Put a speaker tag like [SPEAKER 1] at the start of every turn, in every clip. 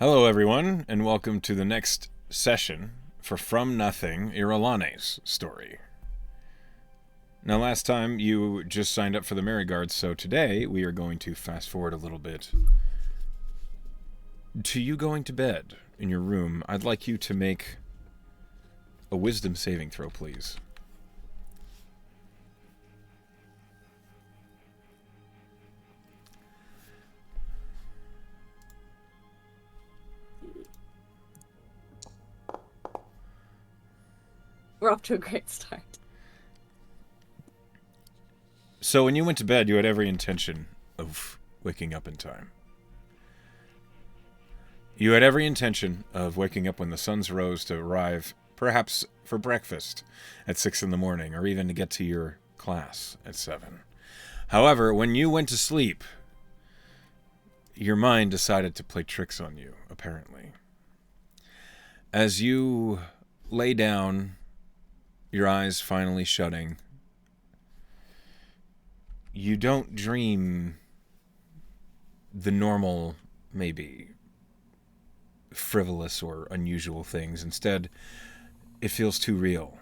[SPEAKER 1] Hello, everyone, and welcome to the next session for From Nothing, Irolahne's story. Now, last time you just signed up for the Merryguards, so today we are going to fast forward a little bit to you going to bed in your room. I'd like you to make a wisdom saving throw, please.
[SPEAKER 2] We're off to a great start.
[SPEAKER 1] So when you went to bed, you had every intention of waking up in time. You had every intention of waking up when the suns rose to arrive, perhaps for breakfast at 6 in the morning, or even to get to your class at 7. However, when you went to sleep, your mind decided to play tricks on you, apparently. As you lay down, your eyes finally shutting, you don't dream the normal, maybe frivolous or unusual things. Instead, it feels too real.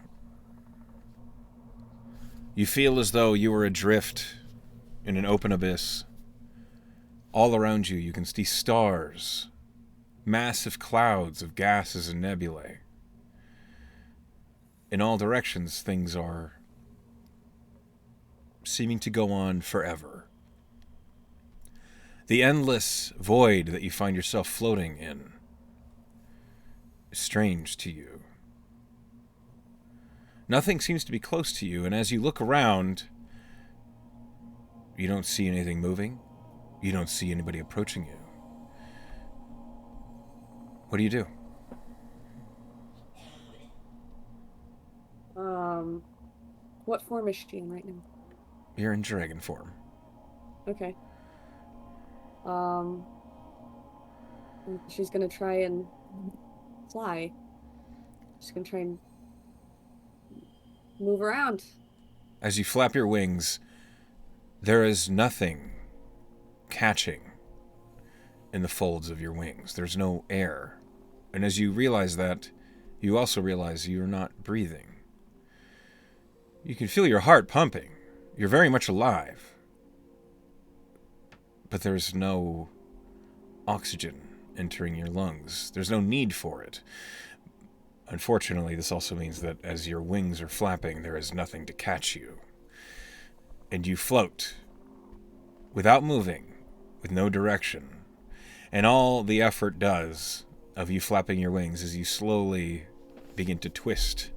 [SPEAKER 1] You feel as though you were adrift in an open abyss. All around you, you can see stars, massive clouds of gases and nebulae. In all directions, things are seeming to go on forever. The endless void that you find yourself floating in is strange to you. Nothing seems to be close to you, and as you look around, you don't see anything moving. You don't see anybody approaching you. What do you do?
[SPEAKER 2] What form is she in right now?
[SPEAKER 1] You're in dragon form.
[SPEAKER 2] Okay. She's gonna try and fly. She's gonna try and move around.
[SPEAKER 1] As you flap your wings, there is nothing catching in the folds of your wings. There's no air. And as you realize that, you also realize you're not breathing. You can feel your heart pumping. You're very much alive. But there's no oxygen entering your lungs. There's no need for it. Unfortunately, this also means that as your wings are flapping, there is nothing to catch you. And you float without moving, with no direction. And all the effort does of you flapping your wings is you slowly begin to twist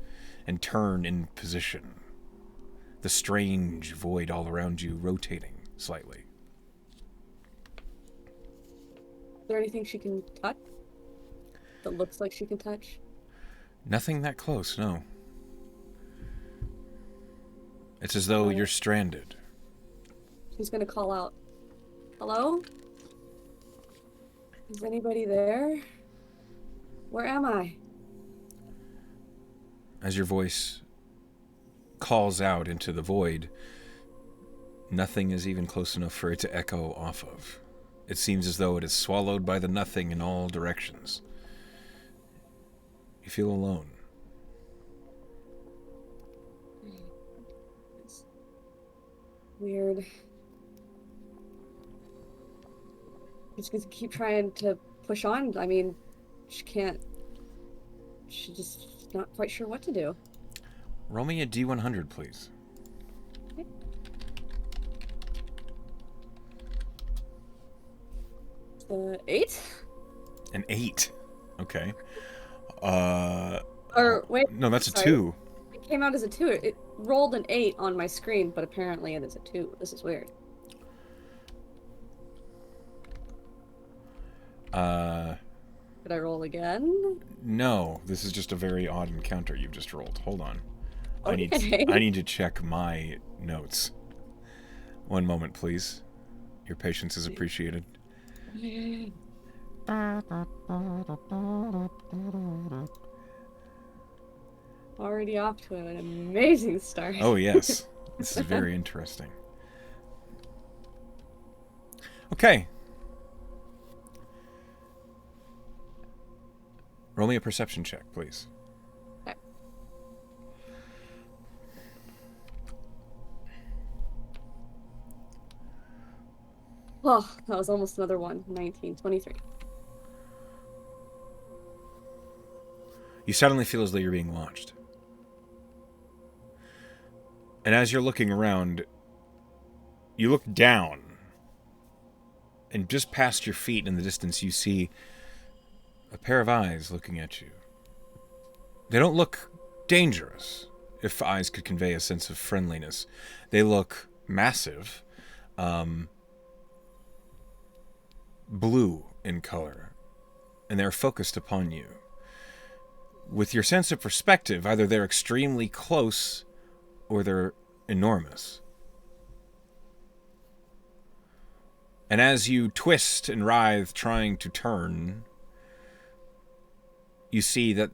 [SPEAKER 1] and turn in position. The strange void all around you rotating slightly.
[SPEAKER 2] Is there anything she can touch? That looks like she can touch?
[SPEAKER 1] Nothing that close, no. It's as though you're stranded.
[SPEAKER 2] She's gonna call out, "Hello? Is anybody there? Where am I?"
[SPEAKER 1] As your voice calls out into the void, nothing is even close enough for it to echo off of. It seems as though it is swallowed by the nothing in all directions. You feel alone.
[SPEAKER 2] It's weird. She's gonna keep trying to push on. I mean, she can't. She's just not quite sure what to do.
[SPEAKER 1] Roll me a D100, please.
[SPEAKER 2] Okay. The 8?
[SPEAKER 1] An 8. Okay.
[SPEAKER 2] Or wait.
[SPEAKER 1] No, that's a
[SPEAKER 2] sorry.
[SPEAKER 1] 2.
[SPEAKER 2] It came out as a 2. It rolled an 8 on my screen, but apparently it is a 2. This is weird. Could I roll again?
[SPEAKER 1] No, this is just a very odd encounter you've just rolled. Hold on.
[SPEAKER 2] Okay.
[SPEAKER 1] I need to check my notes. One moment, please. Your patience is appreciated.
[SPEAKER 2] Already off to an amazing start.
[SPEAKER 1] Oh, yes. This is very interesting. Okay. Roll me a perception check, please.
[SPEAKER 2] Okay. Oh, that was almost another one. 19, 23.
[SPEAKER 1] You suddenly feel as though you're being watched. And as you're looking around, you look down, and just past your feet in the distance, you see a pair of eyes looking at you. They don't look dangerous, if eyes could convey a sense of friendliness. They look massive, blue in color, and they're focused upon you. With your sense of perspective, either they're extremely close or they're enormous. And as you twist and writhe trying to turn, you see that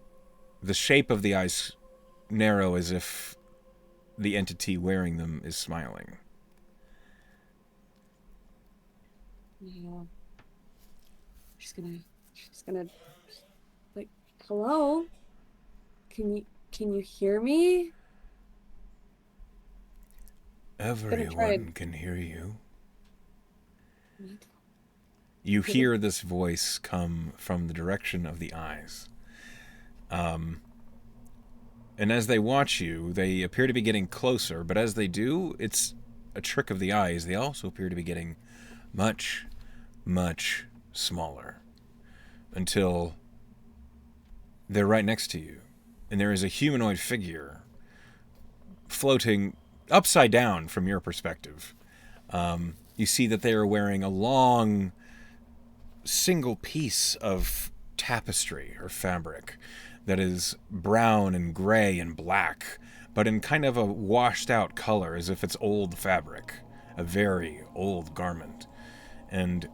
[SPEAKER 1] the shape of the eyes narrow as if the entity wearing them is smiling.
[SPEAKER 2] Yeah. She's gonna, like, hello? Can you hear me?
[SPEAKER 1] Everyone can hear you.
[SPEAKER 2] What?
[SPEAKER 1] You hear this voice come from the direction of the eyes. And as they watch you, they appear to be getting closer, but as they do, it's a trick of the eyes. They also appear to be getting much, much smaller until they're right next to you. And there is a humanoid figure floating upside down from your perspective. You see that they are wearing a long single piece of tapestry or fabric that is brown and gray and black, but in kind of a washed out color, as if it's old fabric, a very old garment. And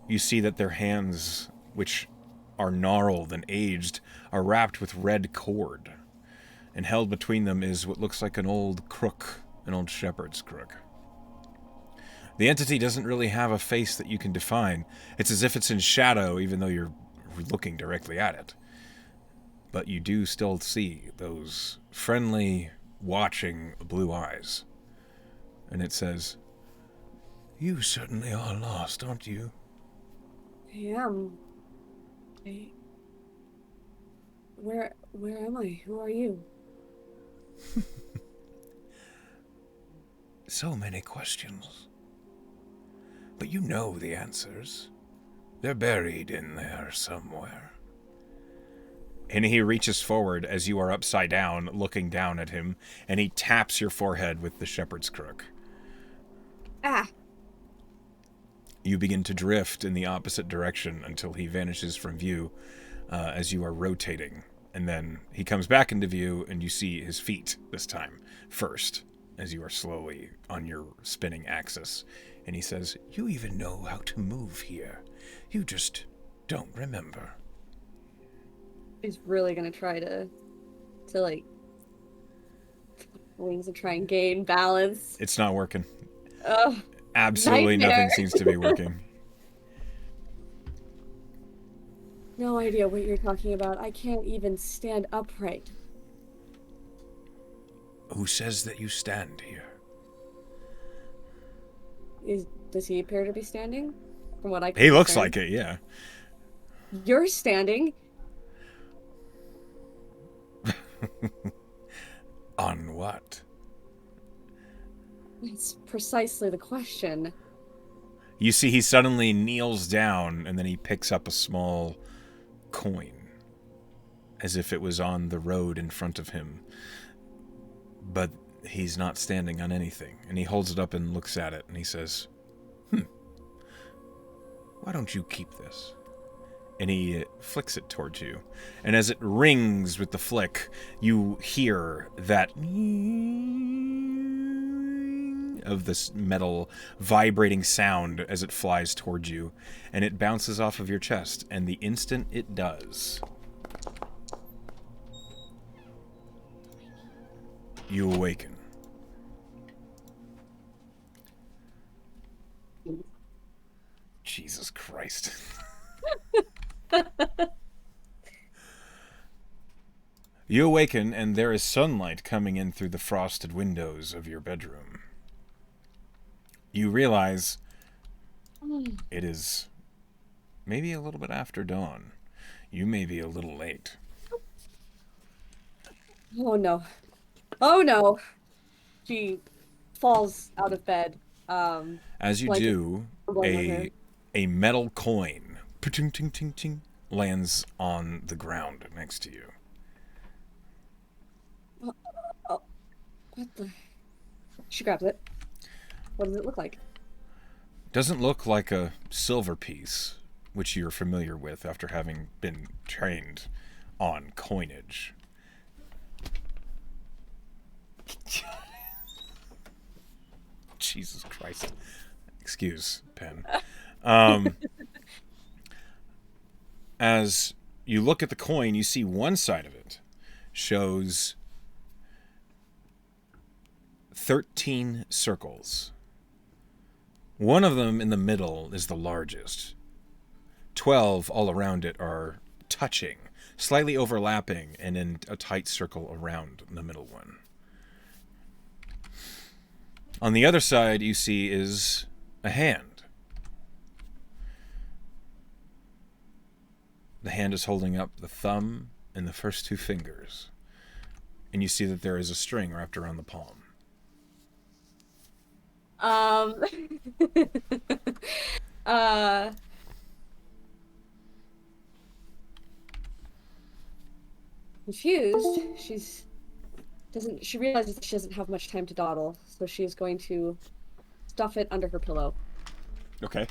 [SPEAKER 1] you see that their hands, which are gnarled and aged, are wrapped with red cord, and held between them is what looks like an old crook, an old shepherd's crook. The entity doesn't really have a face that you can define. It's as if it's in shadow, even though you're looking directly at it. But you do still see those friendly, watching blue eyes. And it says, "You certainly are lost, aren't you?"
[SPEAKER 2] I am. Where am I? Who are you?
[SPEAKER 1] So many questions. But you know the answers. They're buried in there somewhere. And he reaches forward as you are upside down, looking down at him, and he taps your forehead with the shepherd's crook.
[SPEAKER 2] Ah!
[SPEAKER 1] You begin to drift in the opposite direction until he vanishes from view as you are rotating. And then he comes back into view, and you see his feet this time first, as you are slowly on your spinning axis. And he says, "You even know how to move here. You just don't remember."
[SPEAKER 2] He's really gonna try to like wings and try and gain balance.
[SPEAKER 1] It's not working.
[SPEAKER 2] Ugh.
[SPEAKER 1] Absolutely
[SPEAKER 2] Nightmare.
[SPEAKER 1] nothing seems to be working.
[SPEAKER 2] No idea what you're talking about. I can't even stand upright.
[SPEAKER 1] Who says that you stand here?
[SPEAKER 2] Does he appear to be standing? From what I can
[SPEAKER 1] He looks
[SPEAKER 2] discern?
[SPEAKER 1] like it, yeah.
[SPEAKER 2] You're standing.
[SPEAKER 1] On what?
[SPEAKER 2] That's precisely the question.
[SPEAKER 1] You see he suddenly kneels down, and then he picks up a small coin, as if it was on the road in front of him. But he's not standing on anything, and he holds it up and looks at it, and he says, "Why don't you keep this?" And he flicks it towards you. And as it rings with the flick, you hear that of this metal vibrating sound as it flies towards you. And it bounces off of your chest. And the instant it does, you awaken. Jesus Christ. You awaken, and there is sunlight coming in through the frosted windows of your bedroom. You realize it is maybe a little bit after dawn. You may be a little late.
[SPEAKER 2] Oh no. Oh no. She falls out of bed.
[SPEAKER 1] As you
[SPEAKER 2] Blanket
[SPEAKER 1] do,
[SPEAKER 2] crumbling with her.
[SPEAKER 1] a metal coin lands on the ground next to you.
[SPEAKER 2] Oh, oh, what the? She grabs it. What does it look like?
[SPEAKER 1] Doesn't look like a silver piece, which you're familiar with after having been trained on coinage. Jesus Christ. Excuse, pen. As you look at the coin, you see one side of it shows 13 circles. One of them in the middle is the largest. 12 all around it are touching, slightly overlapping, and in a tight circle around the middle one. On the other side, you see is a hand. The hand is holding up the thumb and the first two fingers. And you see that there is a string wrapped around the palm.
[SPEAKER 2] uh, Confused. She realizes that she doesn't have much time to dawdle, so she is going to stuff it under her pillow.
[SPEAKER 1] Okay.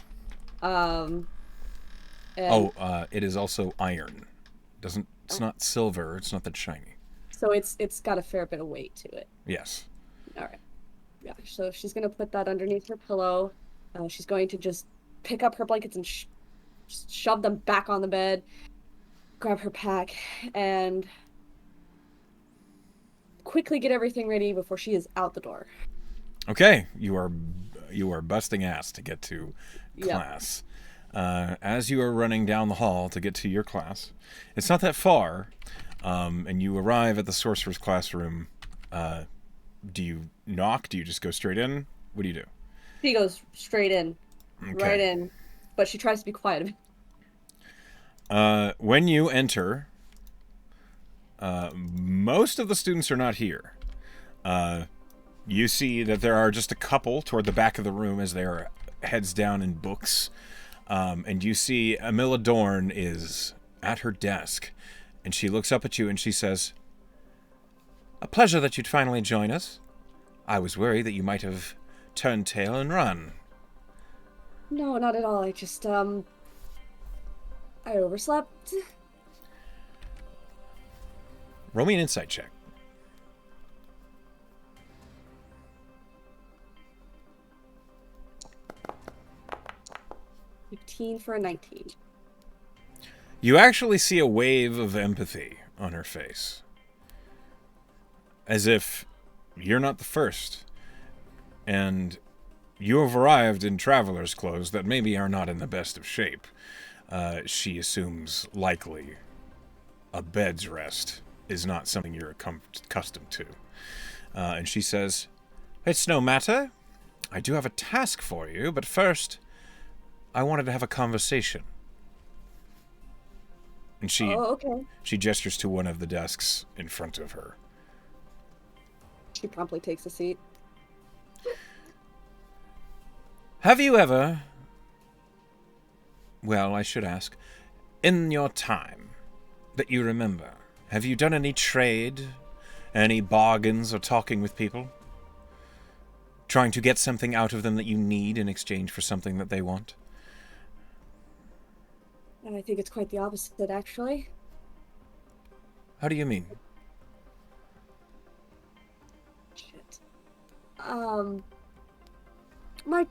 [SPEAKER 2] Um, and
[SPEAKER 1] It is also iron. It's not silver, it's not that shiny.
[SPEAKER 2] so it's got a fair bit of weight to it.
[SPEAKER 1] Yes.
[SPEAKER 2] All right. Yeah, so she's gonna put that underneath her pillow. She's going to just pick up her blankets and shove them back on the bed, grab her pack, and quickly get everything ready before she is out the door.
[SPEAKER 1] Okay, you are busting ass to get to class. As you are running down the hall to get to your class, it's not that far, and you arrive at the sorcerer's classroom. Do you knock? Do you just go straight in? What do you do?
[SPEAKER 2] She goes straight in,
[SPEAKER 1] Okay.
[SPEAKER 2] right in, but she tries to be quiet.
[SPEAKER 1] When you enter, most of the students are not here. You see that there are just a couple toward the back of the room as they are heads down in books. And you see Amilla Dorn is at her desk, and she looks up at you and she says, "A pleasure that you'd finally join us. I was worried that you might have turned tail and run."
[SPEAKER 2] No, not at all. I just, I overslept.
[SPEAKER 1] Roll me an insight check.
[SPEAKER 2] 15 for a 19.
[SPEAKER 1] You actually see a wave of empathy on her face. As if you're not the first. And you have arrived in traveler's clothes that maybe are not in the best of shape. She assumes likely a bed's rest is not something you're accustomed to. And she says, "It's no matter. I do have a task for you, but first, I wanted to have a conversation." And
[SPEAKER 2] Okay.
[SPEAKER 1] she gestures to one of the desks in front of her.
[SPEAKER 2] She promptly takes a seat.
[SPEAKER 1] Have you ever... Well, I should ask, in your time that you remember, have you done any trade, any bargains or talking with people? Trying to get something out of them that you need in exchange for something that they want?
[SPEAKER 2] And I think it's quite the opposite, actually.
[SPEAKER 1] How do you mean?
[SPEAKER 2] Shit. My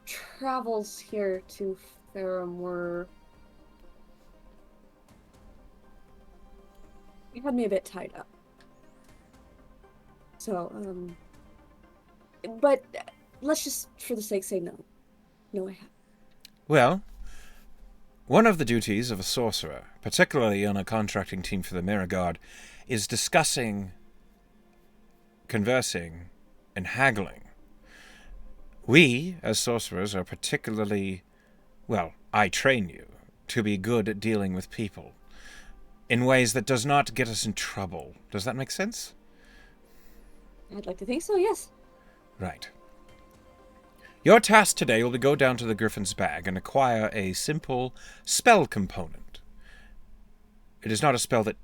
[SPEAKER 2] travels here to Farum were... You had me a bit tied up. So, but let's just, for the sake, say no. No, I haven't.
[SPEAKER 1] Well, One of the duties of a sorcerer, particularly on a contracting team for the Mirror Guard, is discussing, conversing, and haggling. We, as sorcerers, are particularly, well, I train you to be good at dealing with people in ways that does not get us in trouble. Does that make sense?
[SPEAKER 2] I'd like to think so, yes.
[SPEAKER 1] Right. Your task today will be go down to the Griffin's bag and acquire a simple spell component. It is not a spell that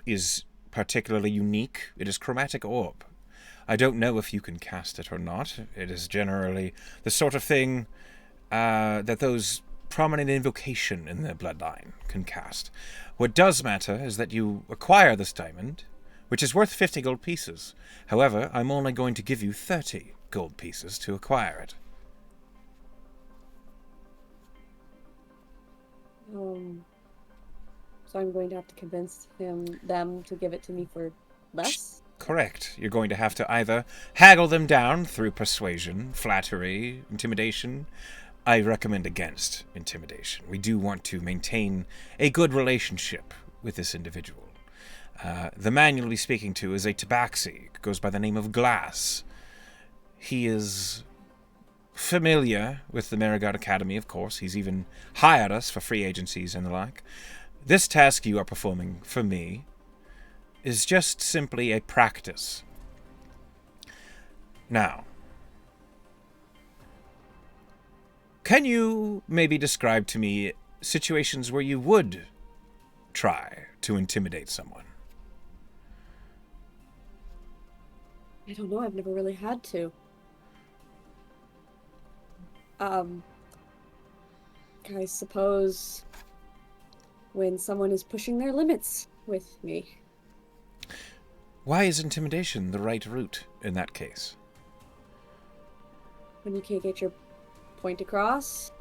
[SPEAKER 1] is particularly unique. It is Chromatic Orb. I don't know if you can cast it or not. It is generally the sort of thing that those prominent invocation in the bloodline can cast. What does matter is that you acquire this diamond, which is worth 50 gold pieces. However, I'm only going to give you 30 gold pieces to acquire it.
[SPEAKER 2] So I'm going to have to convince them to give it to me for less?
[SPEAKER 1] Correct. You're going to have to either haggle them down through persuasion, flattery, intimidation. I recommend against intimidation. We do want to maintain a good relationship with this individual. The man you'll be speaking to is a tabaxi, goes by the name of Glass. He is familiar with the Merigard Academy, of course. He's even hired us for free agencies and the like. This task you are performing for me is just simply a practice. Now, can you maybe describe to me situations where you would try to intimidate someone?
[SPEAKER 2] I don't know, I've never really had to. I suppose when someone is pushing their limits with me.
[SPEAKER 1] Why is intimidation the right route in that case?
[SPEAKER 2] When you can't get your point across,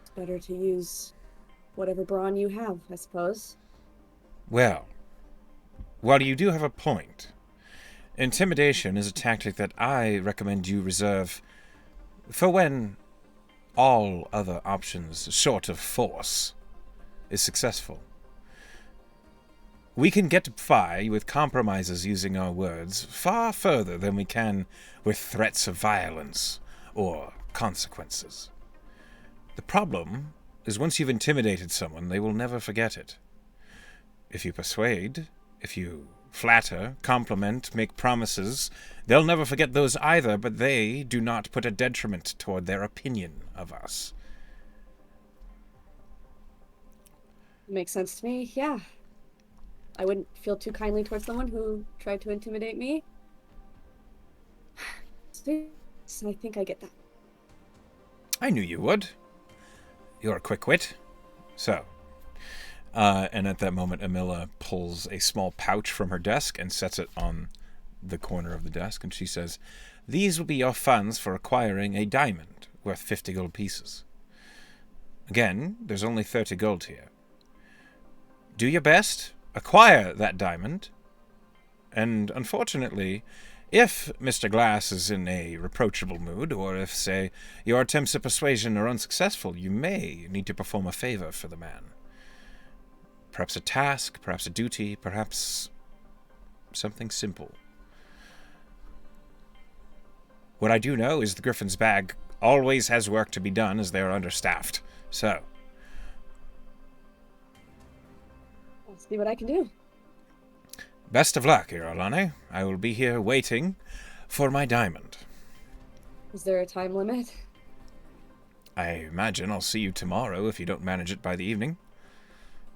[SPEAKER 2] it's better to use whatever brawn you have, I suppose.
[SPEAKER 1] Well, while you do have a point, intimidation is a tactic that I recommend you reserve for when all other options short of force is successful. We can get by with compromises using our words far further than we can with threats of violence or consequences. The problem is once you've intimidated someone, they will never forget it. If you persuade, if you flatter, compliment, make promises, they'll never forget those either, but they do not put a detriment toward their opinion of us.
[SPEAKER 2] Makes sense to me, yeah. I wouldn't feel too kindly towards someone who tried to intimidate me. So I think I get that.
[SPEAKER 1] I knew you would. You're a quick wit. So, and at that moment, Amila pulls a small pouch from her desk and sets it on the corner of the desk, and she says, "These will be your funds for acquiring a diamond worth 50 gold pieces. Again, there's only 30 gold here. Do your best, acquire that diamond, and unfortunately, if Mr. Glass is in a reproachable mood, or if, say, your attempts at persuasion are unsuccessful, you may need to perform a favor for the man. Perhaps a task, perhaps a duty, perhaps something simple. What I do know is the Griffin's bag always has work to be done as they are understaffed. So,
[SPEAKER 2] I'll see what I can do.
[SPEAKER 1] best of luck, Irolahne. I will be here waiting for my diamond."
[SPEAKER 2] Is there a time limit?
[SPEAKER 1] I imagine I'll see you tomorrow if you don't manage it by the evening.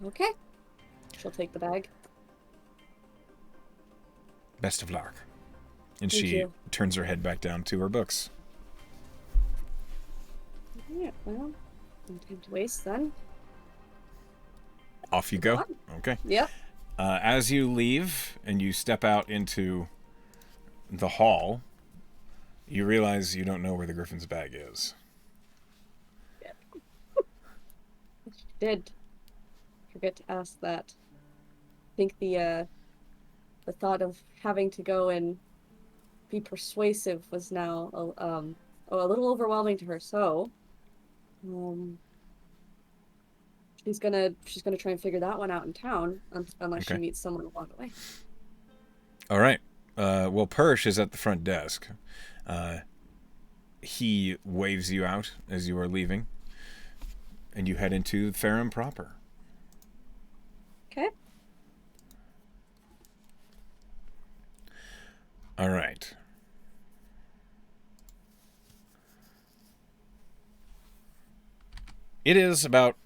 [SPEAKER 2] Okay. She'll take the bag.
[SPEAKER 1] Best of luck. And
[SPEAKER 2] Thank
[SPEAKER 1] she
[SPEAKER 2] you.
[SPEAKER 1] turns her head back down to her books.
[SPEAKER 2] Yeah, well, no time to waste then.
[SPEAKER 1] Off you go. Okay.
[SPEAKER 2] Yep.
[SPEAKER 1] As you leave and you step out into the hall, you realize you don't know where the Griffin's bag is.
[SPEAKER 2] Did forget to ask that. I think the thought of having to go and be persuasive was now a little overwhelming to her. So Um, she's gonna try and figure that one out in town, unless she
[SPEAKER 1] Okay.
[SPEAKER 2] meets someone along the way.
[SPEAKER 1] All right. Well, Persh is at the front desk. Uh, he waves you out as you are leaving, and you head into Ferrum proper.
[SPEAKER 2] Okay.
[SPEAKER 1] All right. It is about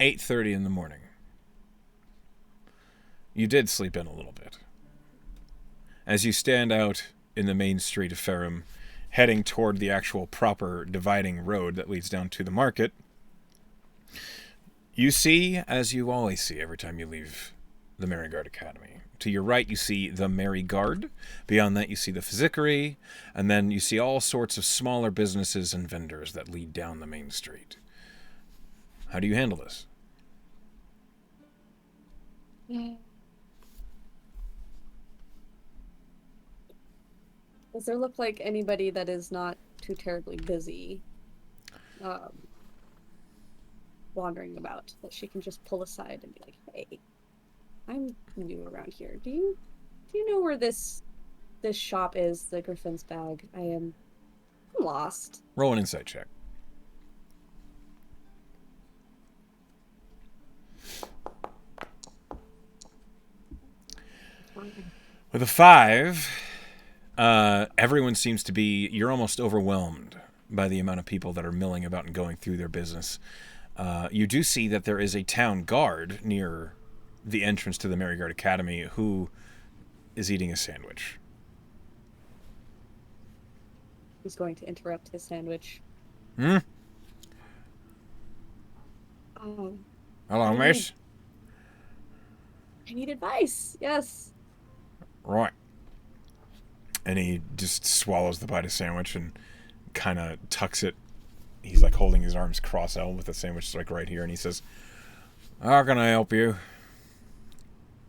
[SPEAKER 1] 8:30 in the morning. You did sleep in a little bit. As you stand out in the main street of Ferrum, heading toward the actual proper dividing road that leads down to the market, you see, as you always see every time you leave the Maryguard Academy. To your right, you see the Maryguard. Beyond that, you see the Physicary. And then you see all sorts of smaller businesses and vendors that lead down the main street. How do you handle this?
[SPEAKER 2] Does there look like anybody that is not too terribly busy, um, wandering about that she can just pull aside and be like, "Hey, I'm new around here. Do you know where this shop is, the Griffin's Bag? I'm lost."
[SPEAKER 1] Roll an insight check. With a 5, everyone seems to be, you're almost overwhelmed by the amount of people that are milling about and going through their business. You do see that there is a town guard near the entrance to the Maryguard Academy who is eating a sandwich.
[SPEAKER 2] He's going to interrupt his sandwich.
[SPEAKER 1] Hmm?
[SPEAKER 2] Um,
[SPEAKER 1] Hello,
[SPEAKER 2] I
[SPEAKER 1] miss.
[SPEAKER 2] need advice. Yes.
[SPEAKER 1] Right. And he just swallows the bite of sandwich and kind of tucks it. He's like holding his arms cross-out with the sandwich like right here, and he says, "How can I help you?"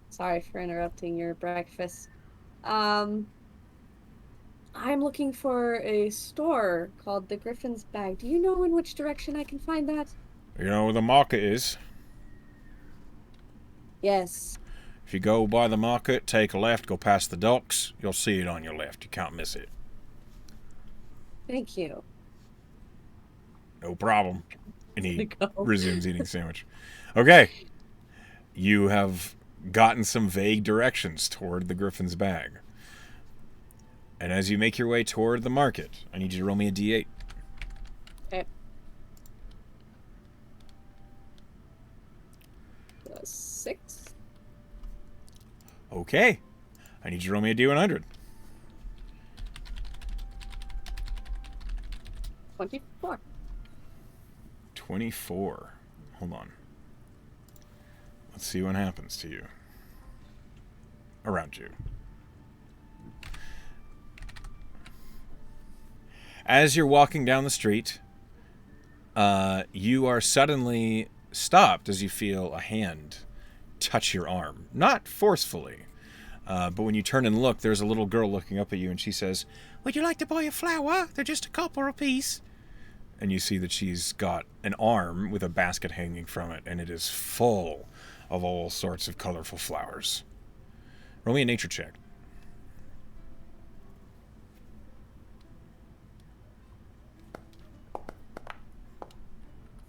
[SPEAKER 2] Sorry for interrupting your breakfast. Um, I'm looking for a store called the Griffin's Bag. Do you know in which direction I can find that?
[SPEAKER 1] You know where the market is?
[SPEAKER 2] Yes.
[SPEAKER 1] If you go by the market, take a left, go past the docks, you'll see it on your left. You can't miss it.
[SPEAKER 2] Thank you.
[SPEAKER 1] No problem. And he
[SPEAKER 2] Go.
[SPEAKER 1] resumes eating sandwich. Okay. You have gotten some vague directions toward the Griffin's Bag. And as you make your way toward the market, I need you to roll me a d8.
[SPEAKER 2] Okay. 6.
[SPEAKER 1] Okay. I need you to roll me a d100.
[SPEAKER 2] 24.
[SPEAKER 1] 24. Hold on. Let's see what happens to you. Around you. As you're walking down the street, you are suddenly stopped as you feel a hand touch your arm. Not forcefully, but when you turn and look, there's a little girl looking up at you, and she says, "Would you like to buy a flower? They're just a copper apiece." And you see that she's got an arm with a basket hanging from it, and it is full of all sorts of colorful flowers. Roll me a nature check.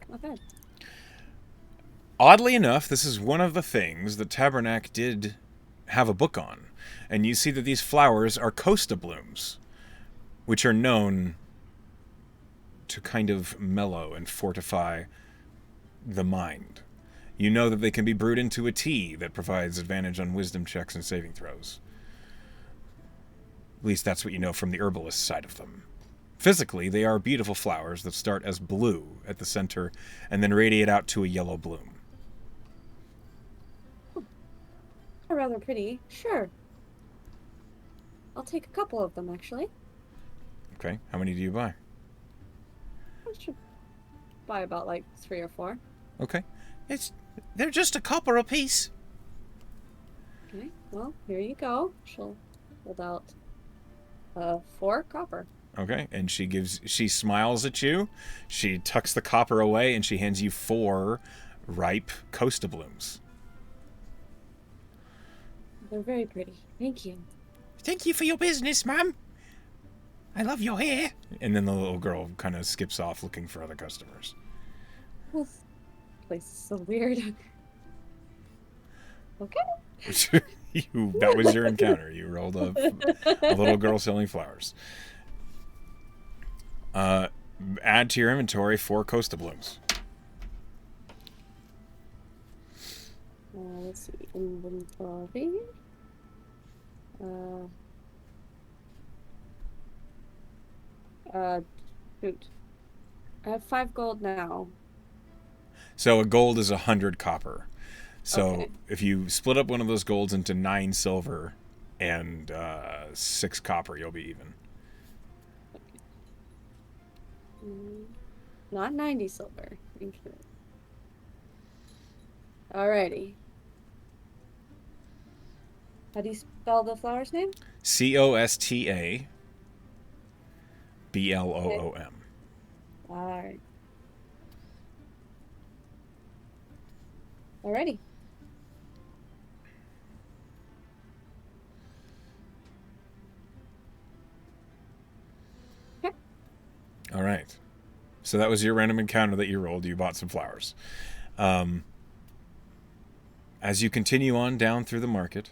[SPEAKER 2] Not bad.
[SPEAKER 1] Oddly enough, this is one of the things that Tabernac did have a book on. And you see that these flowers are costa blooms, which are known to kind of mellow and fortify the mind. You know that they can be brewed into a tea that provides advantage on wisdom checks and saving throws. At least that's what you know from the herbalist side of them. Physically, they are beautiful flowers that start as blue at the center and then radiate out to a yellow bloom.
[SPEAKER 2] They're rather pretty. Sure. I'll take a couple of them, actually.
[SPEAKER 1] Okay, how many do you buy?
[SPEAKER 2] I should buy about like 3 or 4.
[SPEAKER 1] Okay. They're just a copper apiece.
[SPEAKER 2] Okay, well, here you go. She'll hold out 4 copper.
[SPEAKER 1] Okay, and she smiles at you. She tucks the copper away, and she hands you 4 ripe Costa blooms.
[SPEAKER 2] They're very pretty. Thank you.
[SPEAKER 1] Thank you for your business, ma'am. I love your hair. And then the little girl kind of skips off looking for other customers.
[SPEAKER 2] This place is so weird. Okay.
[SPEAKER 1] That was your encounter. You rolled up a little girl selling flowers. Add to your inventory 4 Costa blooms.
[SPEAKER 2] Let's see. Inventory. Shoot. I have 5 gold now.
[SPEAKER 1] So a gold is 100 copper. So
[SPEAKER 2] Okay.
[SPEAKER 1] if you split up one of those golds into 9 silver and 6 copper, you'll be even.
[SPEAKER 2] Not 90 silver. Okay. Alrighty. How do you spell the flower's name?
[SPEAKER 1] COSTA BLOOM.
[SPEAKER 2] Alright. Alrighty. Okay.
[SPEAKER 1] All right. So that was your random encounter that you rolled. You bought some flowers. As you continue on down through the market,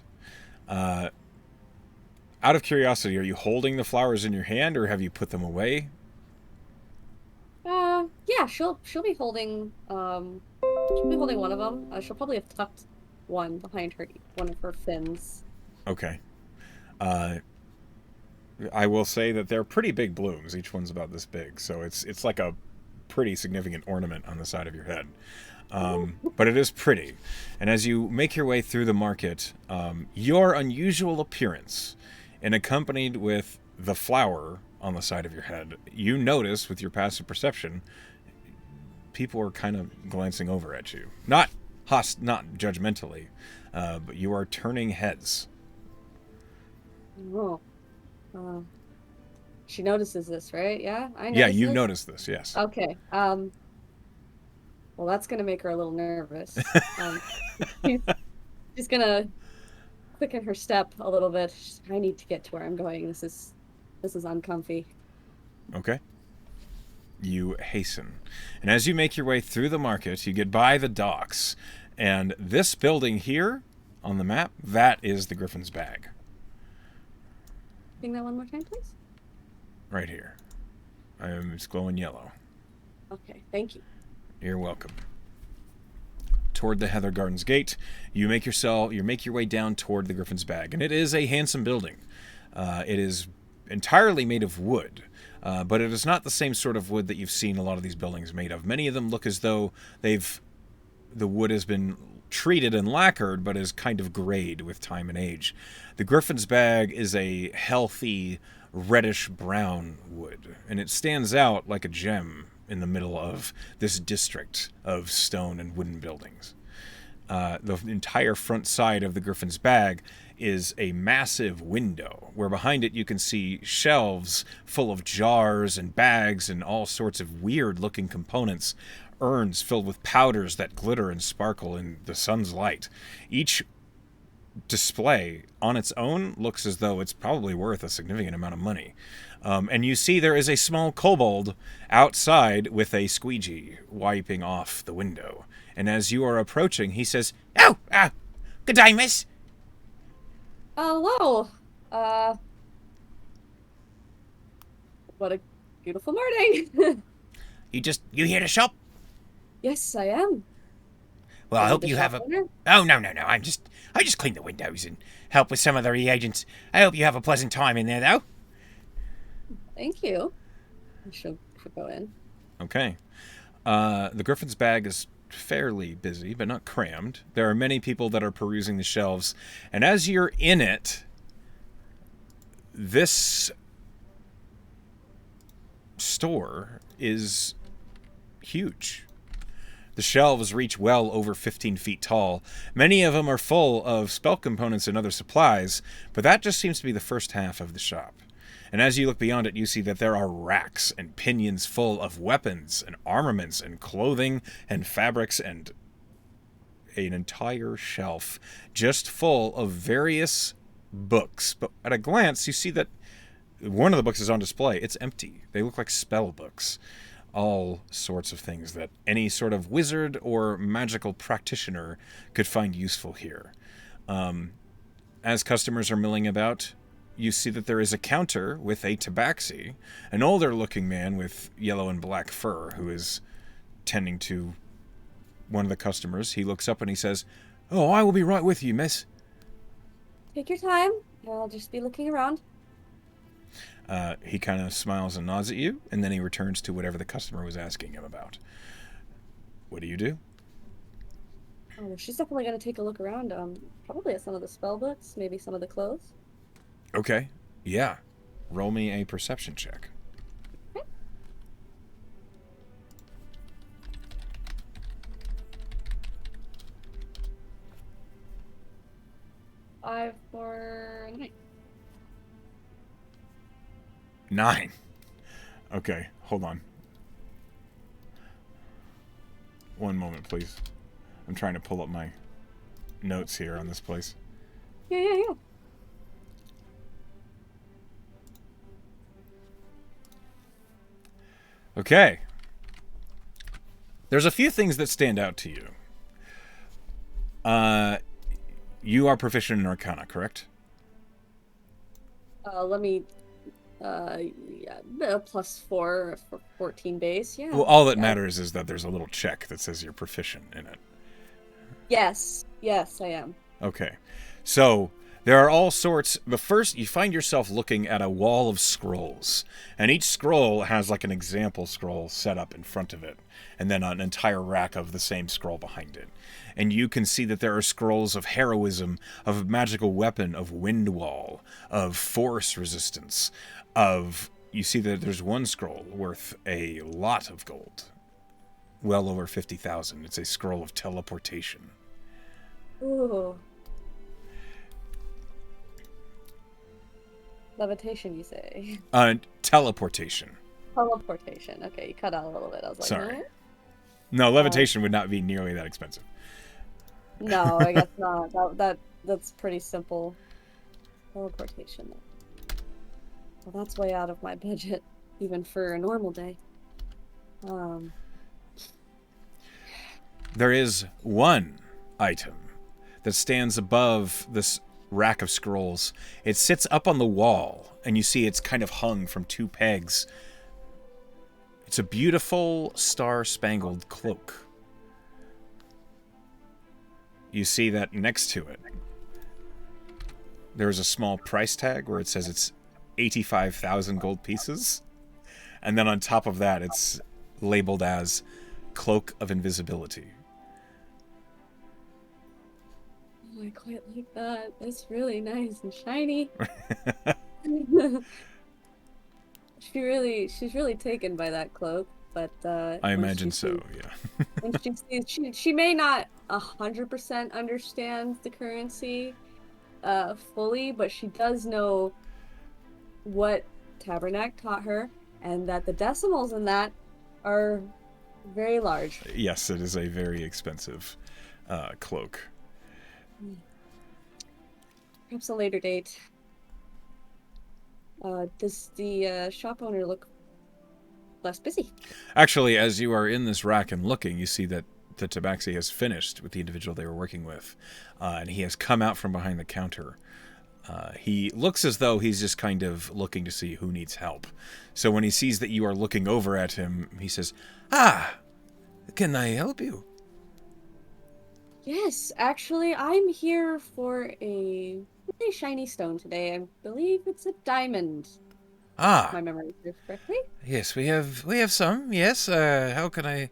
[SPEAKER 1] out of curiosity, are you holding the flowers in your hand or have you put them away?
[SPEAKER 2] Yeah, she'll be holding one of them. She'll probably have tucked one behind her, one of her fins.
[SPEAKER 1] Okay. I will say that they're pretty big blooms. Each one's about this big, so it's like a pretty significant ornament on the side of your head. But it is pretty. And as you make your way through the market, your unusual appearance, and accompanied with the flower on the side of your head, you notice with your passive perception, people are kind of glancing over at you. Not judgmentally, but you are turning heads.
[SPEAKER 2] Oh. She notices this, right? Yeah, I notice
[SPEAKER 1] Yeah, you
[SPEAKER 2] this?
[SPEAKER 1] notice this, yes.
[SPEAKER 2] Okay. Well, that's gonna make her a little nervous. She's gonna quicken her step a little bit. I need to get to where I'm going. This is uncomfy.
[SPEAKER 1] Okay. You hasten. And as you make your way through the market, you get by the docks. And this building here on the map, that is the Griffin's Bag.
[SPEAKER 2] Sing that one more time, please.
[SPEAKER 1] Right here. It's glowing yellow.
[SPEAKER 2] Okay, thank you.
[SPEAKER 1] You're welcome. Toward the Heather Gardens gate, you make your way down toward the Griffin's Bag. And it is a handsome building. It is entirely made of wood. But it is not the same sort of wood that you've seen a lot of these buildings made of. Many of them look as though the wood has been treated and lacquered, but is kind of grayed with time and age. The Griffin's Bag is a healthy, reddish-brown wood, and it stands out like a gem in the middle of this district of stone and wooden buildings. The entire front side of the Griffin's Bag is a massive window, where behind it you can see shelves full of jars and bags and all sorts of weird-looking components, urns filled with powders that glitter and sparkle in the sun's light. Each display on its own looks as though it's probably worth a significant amount of money. And you see there is a small kobold outside with a squeegee wiping off the window. And as you are approaching, he says, "Oh, good day, miss."
[SPEAKER 2] Hello. What a beautiful morning.
[SPEAKER 1] You here to shop?
[SPEAKER 2] Yes, I am.
[SPEAKER 1] Well, I
[SPEAKER 2] Are you
[SPEAKER 1] hope
[SPEAKER 2] the
[SPEAKER 1] you
[SPEAKER 2] shop
[SPEAKER 1] have a...
[SPEAKER 2] owner?
[SPEAKER 1] Oh, no. I just clean the windows and help with some of the reagents. I hope you have a pleasant time in there, though.
[SPEAKER 2] Thank you. I should go in.
[SPEAKER 1] Okay. The Griffin's Bag is fairly busy, but not crammed. There are many people that are perusing the shelves. And as you're in it, this store is huge. The shelves reach well over 15 feet tall. Many of them are full of spell components and other supplies, but that just seems to be the first half of the shop. And as you look beyond it, you see that there are racks and pinions full of weapons and armaments and clothing and fabrics and an entire shelf just full of various books. But at a glance, you see that one of the books is on display. It's empty. They look like spell books. All sorts of things that any sort of wizard or magical practitioner could find useful here. As customers are milling about, you see that there is a counter with a tabaxi, an older-looking man with yellow and black fur who is tending to one of the customers. He looks up and he says, "Oh, I will be right with you, miss."
[SPEAKER 2] Take your time. I'll just be looking around.
[SPEAKER 1] He kind of smiles and nods at you, and then he returns to whatever the customer was asking him about. What do you do?
[SPEAKER 2] Oh, well, she's definitely going to take a look around. Probably at some of the spell books, maybe some of the clothes.
[SPEAKER 1] Okay. Yeah. Roll me a perception check.
[SPEAKER 2] Okay. 5 for 9.
[SPEAKER 1] 9. Okay, hold on. One moment, please. I'm trying to pull up my notes here on this place.
[SPEAKER 2] Yeah.
[SPEAKER 1] Okay. There's a few things that stand out to you. You are proficient in Arcana, correct?
[SPEAKER 2] Let me. Yeah, +4 for 14 base. Yeah.
[SPEAKER 1] Well, all that matters is that there's a little check that says you're proficient in it.
[SPEAKER 2] Yes, I am.
[SPEAKER 1] Okay. So, there are all sorts. The first, you find yourself looking at a wall of scrolls. And each scroll has like an example scroll set up in front of it. And then an entire rack of the same scroll behind it. And you can see that there are scrolls of heroism, of magical weapon, of wind wall, of force resistance, of... You see that there's one scroll worth a lot of gold. Well over 50,000. It's a scroll of teleportation.
[SPEAKER 2] Ooh. Levitation, you say?
[SPEAKER 1] Teleportation.
[SPEAKER 2] Teleportation. Okay, you cut out a little bit. I was like,
[SPEAKER 1] Sorry.
[SPEAKER 2] huh?
[SPEAKER 1] No, levitation would not be nearly that expensive.
[SPEAKER 2] No, I guess not. That's pretty simple. Teleportation. Well, that's way out of my budget, even for a normal day.
[SPEAKER 1] There is one item that stands above this rack of scrolls. It sits up on the wall, and you see it's kind of hung from 2 pegs. It's a beautiful star-spangled cloak. You see that next to it, there is a small price tag where it says it's 85,000 gold pieces. And then on top of that, it's labeled as Cloak of Invisibility.
[SPEAKER 2] Oh, I quite like that. It's really nice and shiny. She's really taken by that cloak, but
[SPEAKER 1] I imagine so, yeah.
[SPEAKER 2] when she sees, she may not 100% understand the currency fully, but she does know what Tabernac taught her, and that the decimals in that are very large.
[SPEAKER 1] Yes, it is a very expensive cloak.
[SPEAKER 2] Perhaps a later date. Does the shop owner look less busy?
[SPEAKER 1] Actually, as you are in this rack and looking, you see that the tabaxi has finished with the individual they were working with, and he has come out from behind the counter. He looks as though he's just kind of looking to see who needs help. So when he sees that you are looking over at him, he says, "Ah, can I help you?"
[SPEAKER 2] Yes, actually, I'm here for a really shiny stone today. I believe it's a diamond.
[SPEAKER 1] Ah,
[SPEAKER 2] If my memory serves correctly.
[SPEAKER 1] yes, we have some. Yes, how can I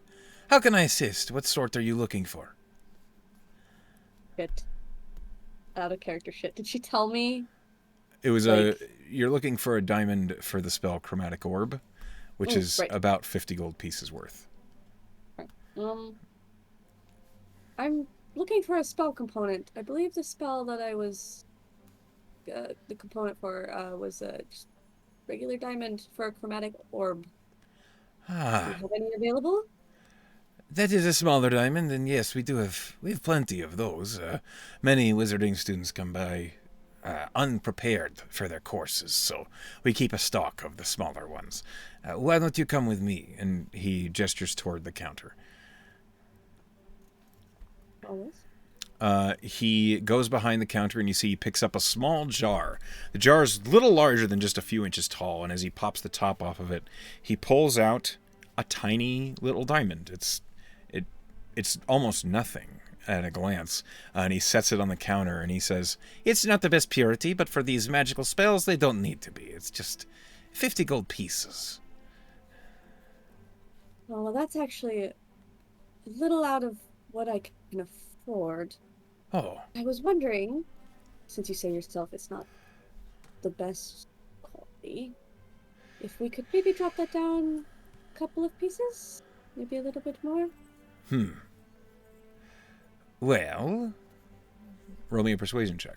[SPEAKER 1] assist? What sort are you looking for?
[SPEAKER 2] Shit. Out of character shit. Did she tell me?
[SPEAKER 1] It was
[SPEAKER 2] Like-
[SPEAKER 1] you're looking for a diamond for the spell Chromatic Orb, which is
[SPEAKER 2] right.
[SPEAKER 1] about 50 gold pieces worth.
[SPEAKER 2] I'm looking for a spell component. I believe the spell that I was the component for was just regular diamond for a chromatic orb. Do you
[SPEAKER 1] Ah,
[SPEAKER 2] have any available?
[SPEAKER 1] that is a smaller diamond, and yes, we have plenty of those. Many wizarding students come by unprepared for their courses, so we keep a stock of the smaller ones. Why don't you come with me? And he gestures toward the counter.
[SPEAKER 2] Always.
[SPEAKER 1] He goes behind the counter and you see he picks up a small jar. The jar is a little larger than just a few inches tall, and as he pops the top off of it, he pulls out a tiny little diamond. It's almost nothing at a glance, and he sets it on the counter and he says, "It's not the best purity, but for these magical spells, they don't need to be. It's just 50 gold pieces."
[SPEAKER 2] Oh, well, that's actually a little out of what I can afford.
[SPEAKER 1] Oh,
[SPEAKER 2] I was wondering, since you say yourself it's not the best quality, if we could maybe drop that down a couple of pieces? Maybe a little bit more?
[SPEAKER 1] well, roll me a persuasion check.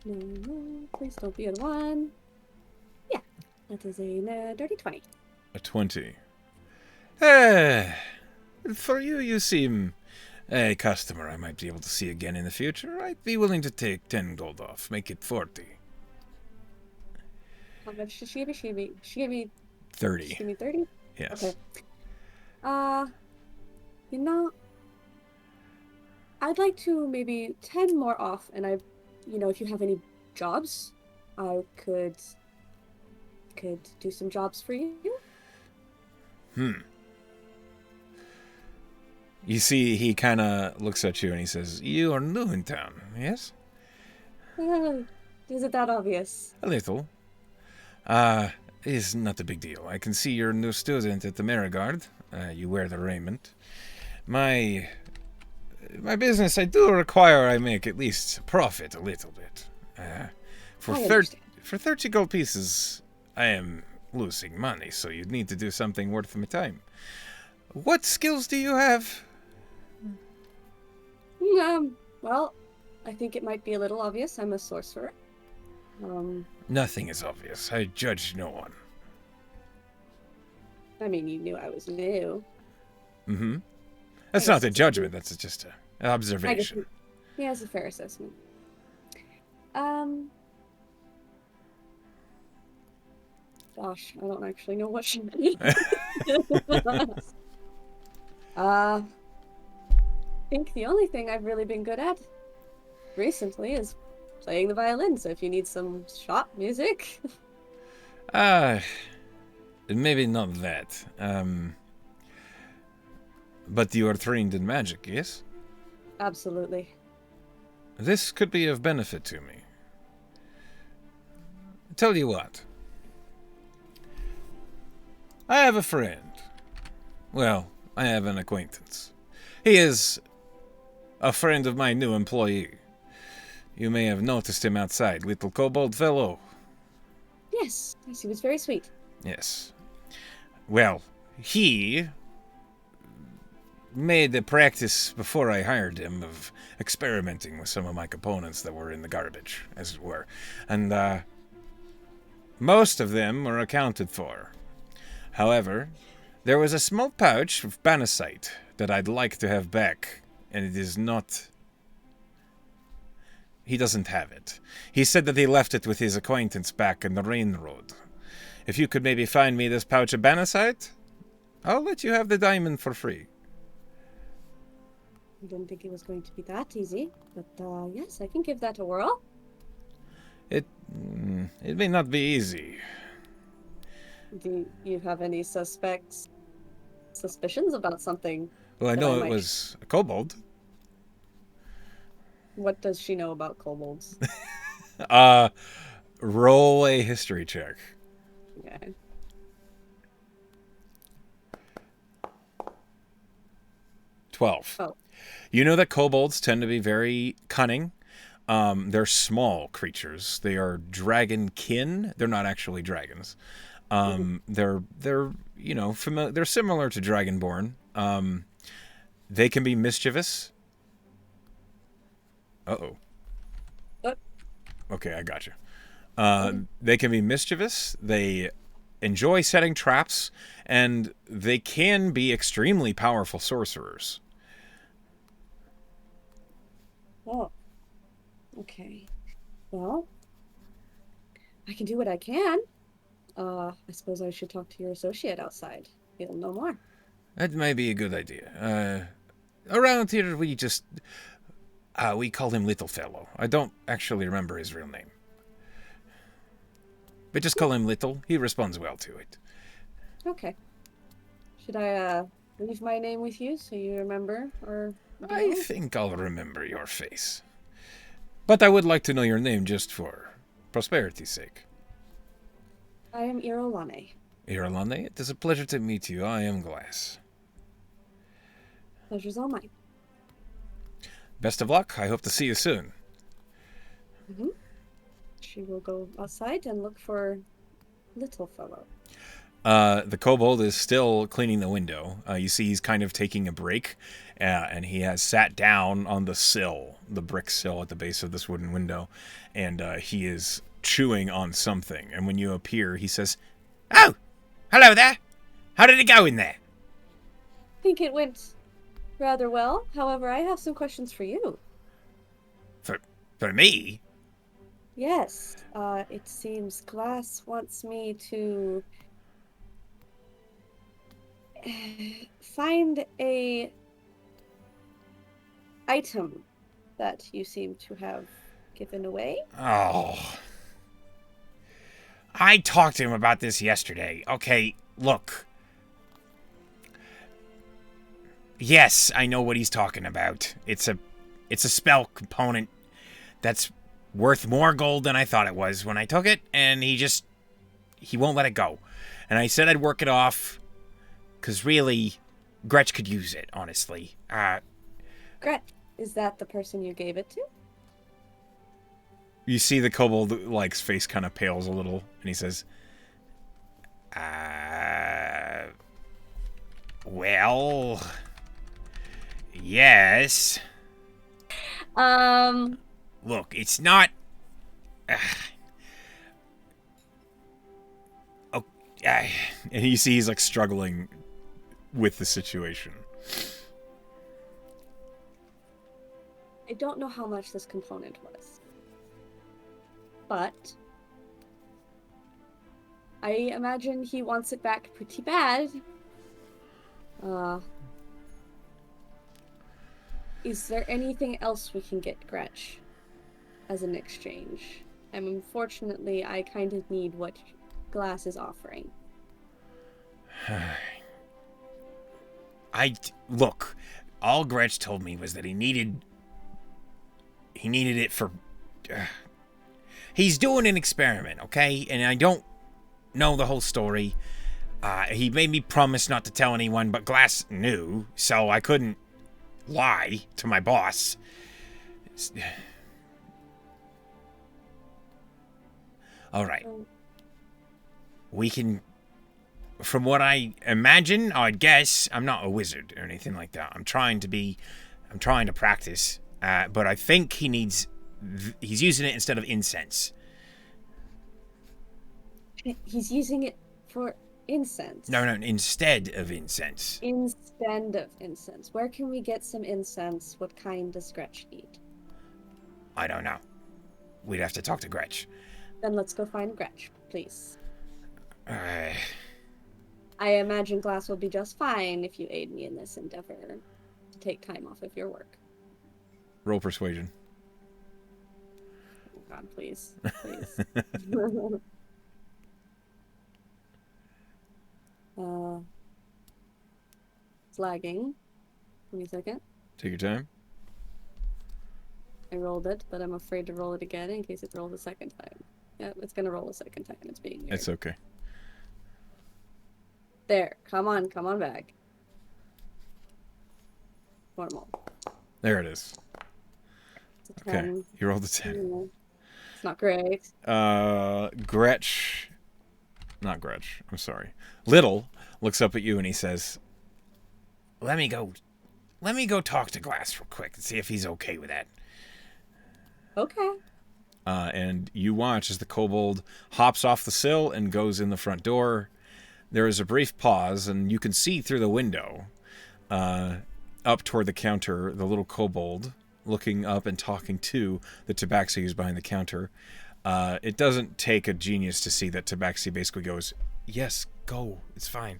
[SPEAKER 2] No, no, please don't be a 1. Yeah, that is a dirty 20.
[SPEAKER 1] A 20. Eh, for you, you seem a customer I might be able to see again in the future. I'd be willing to take 10 gold off, make it 40.
[SPEAKER 2] How much did she give me? She gave me
[SPEAKER 1] 30.
[SPEAKER 2] 30?
[SPEAKER 1] Yes.
[SPEAKER 2] Okay. You know, I'd like to maybe 10 more off, and if you have any jobs, I could do some jobs for you.
[SPEAKER 1] You see, he kind of looks at you and he says, "You are new in town, yes?"
[SPEAKER 2] Is it that obvious?
[SPEAKER 1] A little. It's not a big deal. I can see you're a new student at the Merigard. You wear the raiment. My business, I do require I make at least profit a little bit. For
[SPEAKER 2] I understand.
[SPEAKER 1] 30 gold pieces, I am losing money, so you'd need to do something worth my time. What skills do you have?
[SPEAKER 2] Well, I think it might be a little obvious. I'm a sorcerer.
[SPEAKER 1] Nothing is obvious. I judge no one.
[SPEAKER 2] I mean, you knew I was new.
[SPEAKER 1] Mm-hmm. That's
[SPEAKER 2] I
[SPEAKER 1] not
[SPEAKER 2] guess
[SPEAKER 1] a judgment, that's just an
[SPEAKER 2] I guess
[SPEAKER 1] observation.
[SPEAKER 2] yeah, it's a fair assessment. Gosh, I don't actually know what she meant. I think the only thing I've really been good at recently is playing the violin. So if you need some shop music,
[SPEAKER 1] Maybe not that. But you are trained in magic, yes?
[SPEAKER 2] absolutely.
[SPEAKER 1] This could be of benefit to me. Tell you what. I have a friend. Well, I have an acquaintance. He is a friend of my new employee. You may have noticed him outside, little kobold fellow.
[SPEAKER 2] Yes, he was very sweet.
[SPEAKER 1] Yes. Well, he made a practice before I hired him of experimenting with some of my components that were in the garbage, as it were. And, most of them were accounted for. However, there was a small pouch of banasite that I'd like to have back, and it is not... He doesn't have it. He said that he left it with his acquaintance back in the Rain Road. If you could maybe find me this pouch of banasite, I'll let you have the diamond for free.
[SPEAKER 2] I didn't think it was going to be that easy, but yes, I can give that a whirl.
[SPEAKER 1] It may not be easy.
[SPEAKER 2] Do you have any suspicions about something?
[SPEAKER 1] Well, I
[SPEAKER 2] that
[SPEAKER 1] know it
[SPEAKER 2] might-
[SPEAKER 1] was a kobold.
[SPEAKER 2] What does she know about kobolds?
[SPEAKER 1] Roll a history check.
[SPEAKER 2] Okay.
[SPEAKER 1] 12.
[SPEAKER 2] Oh,
[SPEAKER 1] You know that kobolds tend to be very cunning. They're small creatures. They are dragonkin. They're not actually dragons. They're they're similar to dragonborn. They can be mischievous. Uh-oh.
[SPEAKER 2] what?
[SPEAKER 1] Okay, I got you. They can be mischievous. They enjoy setting traps, and they can be extremely powerful sorcerers.
[SPEAKER 2] Oh, okay. Well, I can do what I can. I suppose I should talk to your associate outside. He'll know more.
[SPEAKER 1] That may be a good idea. Around here, we call him Little Fellow. I don't actually remember his real name. But just call him Little. He responds well to it.
[SPEAKER 2] Okay. Should I leave my name with you so you remember or
[SPEAKER 1] I
[SPEAKER 2] no?
[SPEAKER 1] think I'll remember your face. But I would like to know your name just for prosperity's sake.
[SPEAKER 2] I am Irolahne.
[SPEAKER 1] Irolahne, it is a pleasure to meet you. I am Glass.
[SPEAKER 2] Pleasure's all mine.
[SPEAKER 1] Best of luck. I hope to see you soon.
[SPEAKER 2] Mm-hmm. She will go outside and look for little fellow.
[SPEAKER 1] The kobold is still cleaning the window. You see he's kind of taking a break, and he has sat down on the sill, the brick sill at the base of this wooden window, and he is chewing on something. And when you appear, he says, "Oh, hello there. How did it go in there?"
[SPEAKER 2] I think it went rather well. However, I have some questions for you.
[SPEAKER 1] For me?
[SPEAKER 2] Yes, it seems Glass wants me to find a item that you seem to have given away.
[SPEAKER 1] Oh. I talked to him about this yesterday. Okay, look. Yes, I know what he's talking about. It's a spell component that's worth more gold than I thought it was when I took it, and he won't let it go. And I said I'd work it off, because really, Gretch could use it, honestly.
[SPEAKER 2] Gretch, is that the person you gave it to?
[SPEAKER 1] You see the kobold, like, face kind of pales a little, and he says, well, yes. Look, it's not... and you see he's, like, struggling with the situation.
[SPEAKER 2] I don't know how much this component was, but I imagine he wants it back pretty bad. Is there anything else we can get Gretch as an exchange? Unfortunately, I kind of need what Glass is offering.
[SPEAKER 1] Look, all Gretch told me was that he needed it for... he's doing an experiment, okay? And I don't know the whole story. He made me promise not to tell anyone, but Glass knew, so I couldn't lie to my boss. All right. We can... From what I imagine, I'd guess, I'm not a wizard or anything like that. I'm trying to practice, but I think he's using it instead of incense.
[SPEAKER 2] He's using it for incense?
[SPEAKER 1] No, instead of incense.
[SPEAKER 2] Instead of incense. Where can we get some incense? What kind does Gretch need?
[SPEAKER 1] I don't know. We'd have to talk to Gretch.
[SPEAKER 2] Then let's go find Gretch, please. I imagine Glass will be just fine if you aid me in this endeavor to take time off of your work.
[SPEAKER 1] Roll persuasion.
[SPEAKER 2] Oh God, please. Please. It's lagging. Give me a second.
[SPEAKER 1] Take your time.
[SPEAKER 2] I rolled it, but I'm afraid to roll it again in case it rolls a second time. Yeah, it's gonna roll a second time. It's being weird.
[SPEAKER 1] It's okay.
[SPEAKER 2] There. Come on back. Normal.
[SPEAKER 1] There it is.
[SPEAKER 2] It's a 10.
[SPEAKER 1] Okay, you rolled a 10.
[SPEAKER 2] It's not great.
[SPEAKER 1] Gretch... Not Gretch, I'm sorry. Little looks up at you and he says, Let me go talk to Glass real quick and see if he's okay with that.
[SPEAKER 2] Okay.
[SPEAKER 1] And you watch as the kobold hops off the sill and goes in the front door. There is a brief pause, and you can see through the window, up toward the counter, the little kobold looking up and talking to the tabaxi who's behind the counter. It doesn't take a genius to see that tabaxi basically goes, "Yes, go, it's fine."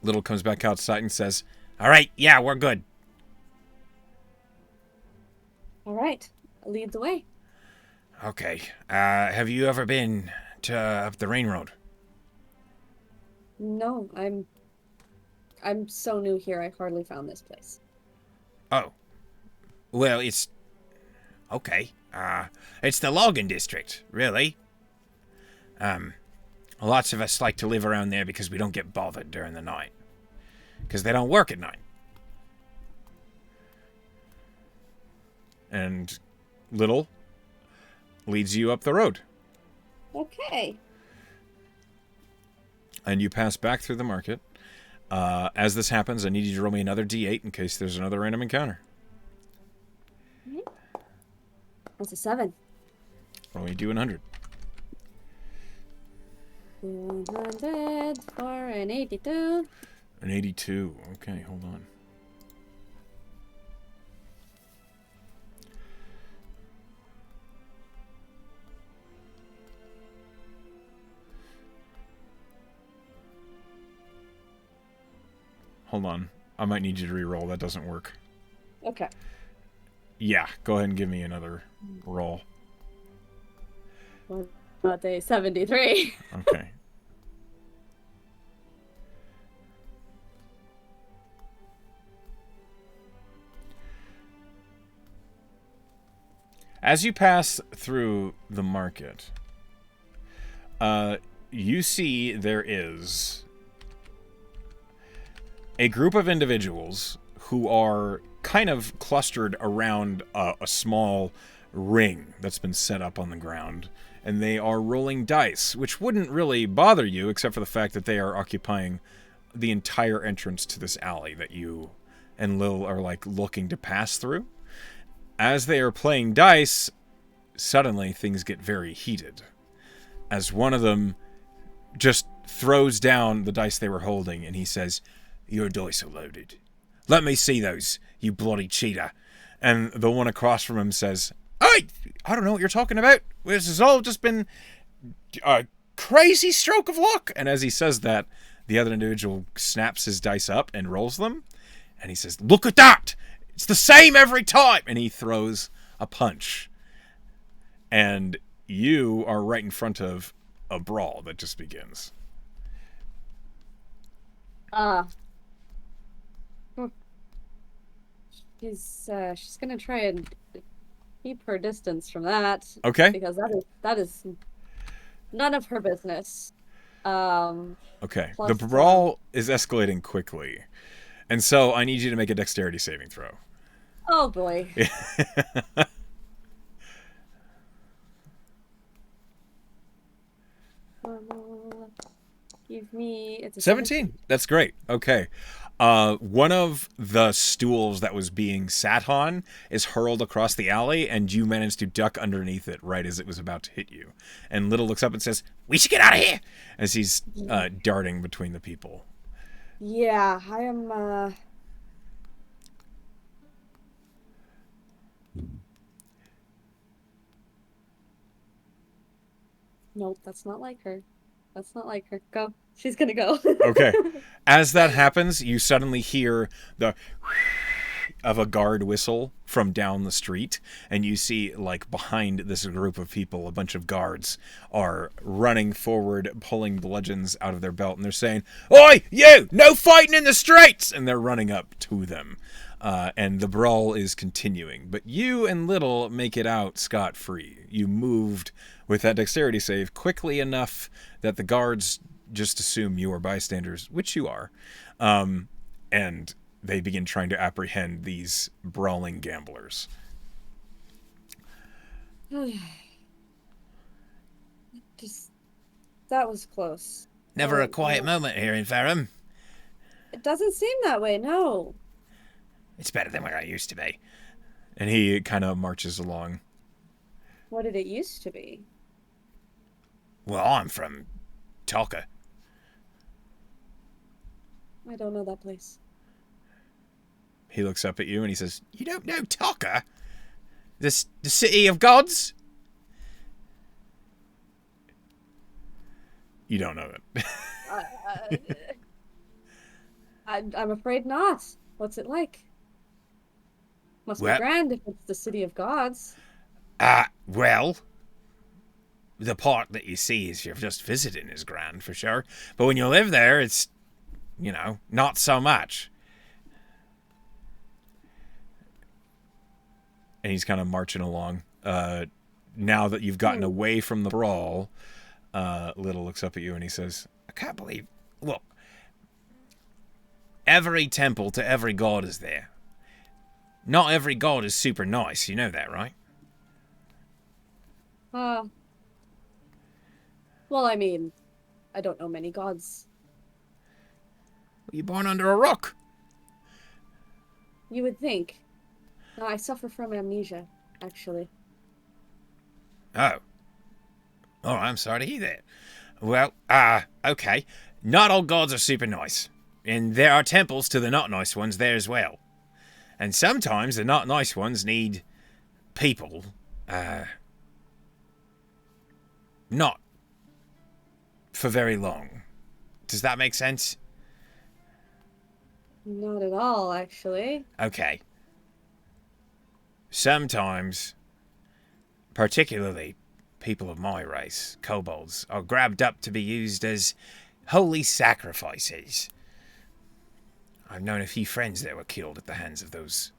[SPEAKER 1] Little comes back outside and says, "All right, yeah, we're good."
[SPEAKER 2] All right, lead the way.
[SPEAKER 1] Okay. Have you ever been to up the Rain Road?
[SPEAKER 2] No, I'm so new here. I hardly found this place.
[SPEAKER 1] Oh. Well, it's... Okay. It's the logging district, really. Lots of us like to live around there because we don't get bothered during the night. Because they don't work at night. And Little leads you up the road.
[SPEAKER 2] Okay.
[SPEAKER 1] And you pass back through the market. As this happens, I need you to roll me another d8 in case there's another random encounter.
[SPEAKER 2] That's a 7.
[SPEAKER 1] Roll me d100.
[SPEAKER 2] 100 for an 82.
[SPEAKER 1] An 82. Okay, hold on. Hold on. I might need you to re-roll. That doesn't work.
[SPEAKER 2] Okay.
[SPEAKER 1] Yeah, go ahead and give me another roll.
[SPEAKER 2] Well, not a 73.
[SPEAKER 1] Okay. As you pass through the market, you see there is a group of individuals who are kind of clustered around a small ring that's been set up on the ground, and they are rolling dice, which wouldn't really bother you except for the fact that they are occupying the entire entrance to this alley that you and Lil are like looking to pass through. As they are playing dice, suddenly things get very heated, as one of them just throws down the dice they were holding, and he says, "Your dice are loaded. Let me see those, you bloody cheater." And the one across from him says, "Hey, I don't know what you're talking about. This has all just been a crazy stroke of luck." And as he says that, the other individual snaps his dice up and rolls them. And he says, "Look at that! It's the same every time!" And he throws a punch. And you are right in front of a brawl that just begins.
[SPEAKER 2] She's gonna try and keep her distance from that.
[SPEAKER 1] Okay.
[SPEAKER 2] Because that is none of her business.
[SPEAKER 1] Okay.
[SPEAKER 2] Plus,
[SPEAKER 1] The brawl is escalating quickly. And so I need you to make a dexterity saving throw.
[SPEAKER 2] Oh boy. Give me it's a
[SPEAKER 1] 17. That's great. Okay. One of the stools that was being sat on is hurled across the alley, and you manage to duck underneath it right as it was about to hit you. And Little looks up and says, "We should get out of here," as he's darting between the people.
[SPEAKER 2] Yeah, I am Nope, that's not like her. That's not like her. Go. She's gonna go.
[SPEAKER 1] Okay. As that happens, you suddenly hear the of a guard whistle from down the street, and you see, like, behind this group of people, a bunch of guards are running forward, pulling bludgeons out of their belt, and they're saying, "Oi, you! No fighting in the streets!" And they're running up to them. And the brawl is continuing. But you and Little make it out scot-free. You moved with that dexterity save quickly enough that the guards just assume you are bystanders, which you are. And they begin trying to apprehend these brawling gamblers.
[SPEAKER 2] That was close.
[SPEAKER 1] Never a quiet moment here in Farum.
[SPEAKER 2] It doesn't seem that way, no.
[SPEAKER 1] It's better than where I used to be. And he kind of marches along.
[SPEAKER 2] What did it used to be?
[SPEAKER 1] Well, I'm from Talca.
[SPEAKER 2] I don't know that place.
[SPEAKER 1] He looks up at you and he says, "You don't know Talca? The city of gods?" You don't know it.
[SPEAKER 2] Uh, uh, I'm afraid not. What's it like? Must be
[SPEAKER 1] Well,
[SPEAKER 2] grand if it's the city of gods.
[SPEAKER 1] well, the part that you see as you're just visiting is grand for sure. But when you live there, it's, not so much. And he's kind of marching along. Now that you've gotten
[SPEAKER 2] Hmm.
[SPEAKER 1] away from the brawl, Little looks up at you and he says, "I can't believe. Look, every temple to every god is there. Not every god is super nice. You know that, right?"
[SPEAKER 2] Uh, well, I mean, I don't know many gods.
[SPEAKER 1] Well, you're born under a rock.
[SPEAKER 2] You would think. No, I suffer from amnesia, actually.
[SPEAKER 1] Oh. Oh, I'm sorry to hear that. Well, okay. Not all gods are super nice. And there are temples to the not nice ones there as well. And sometimes the not nice ones need people, not for very long. Does that make sense?
[SPEAKER 2] Not at all, actually.
[SPEAKER 1] Okay. Sometimes, particularly people of my race, kobolds, are grabbed up to be used as holy sacrifices. I've known a few friends that were killed at the hands of those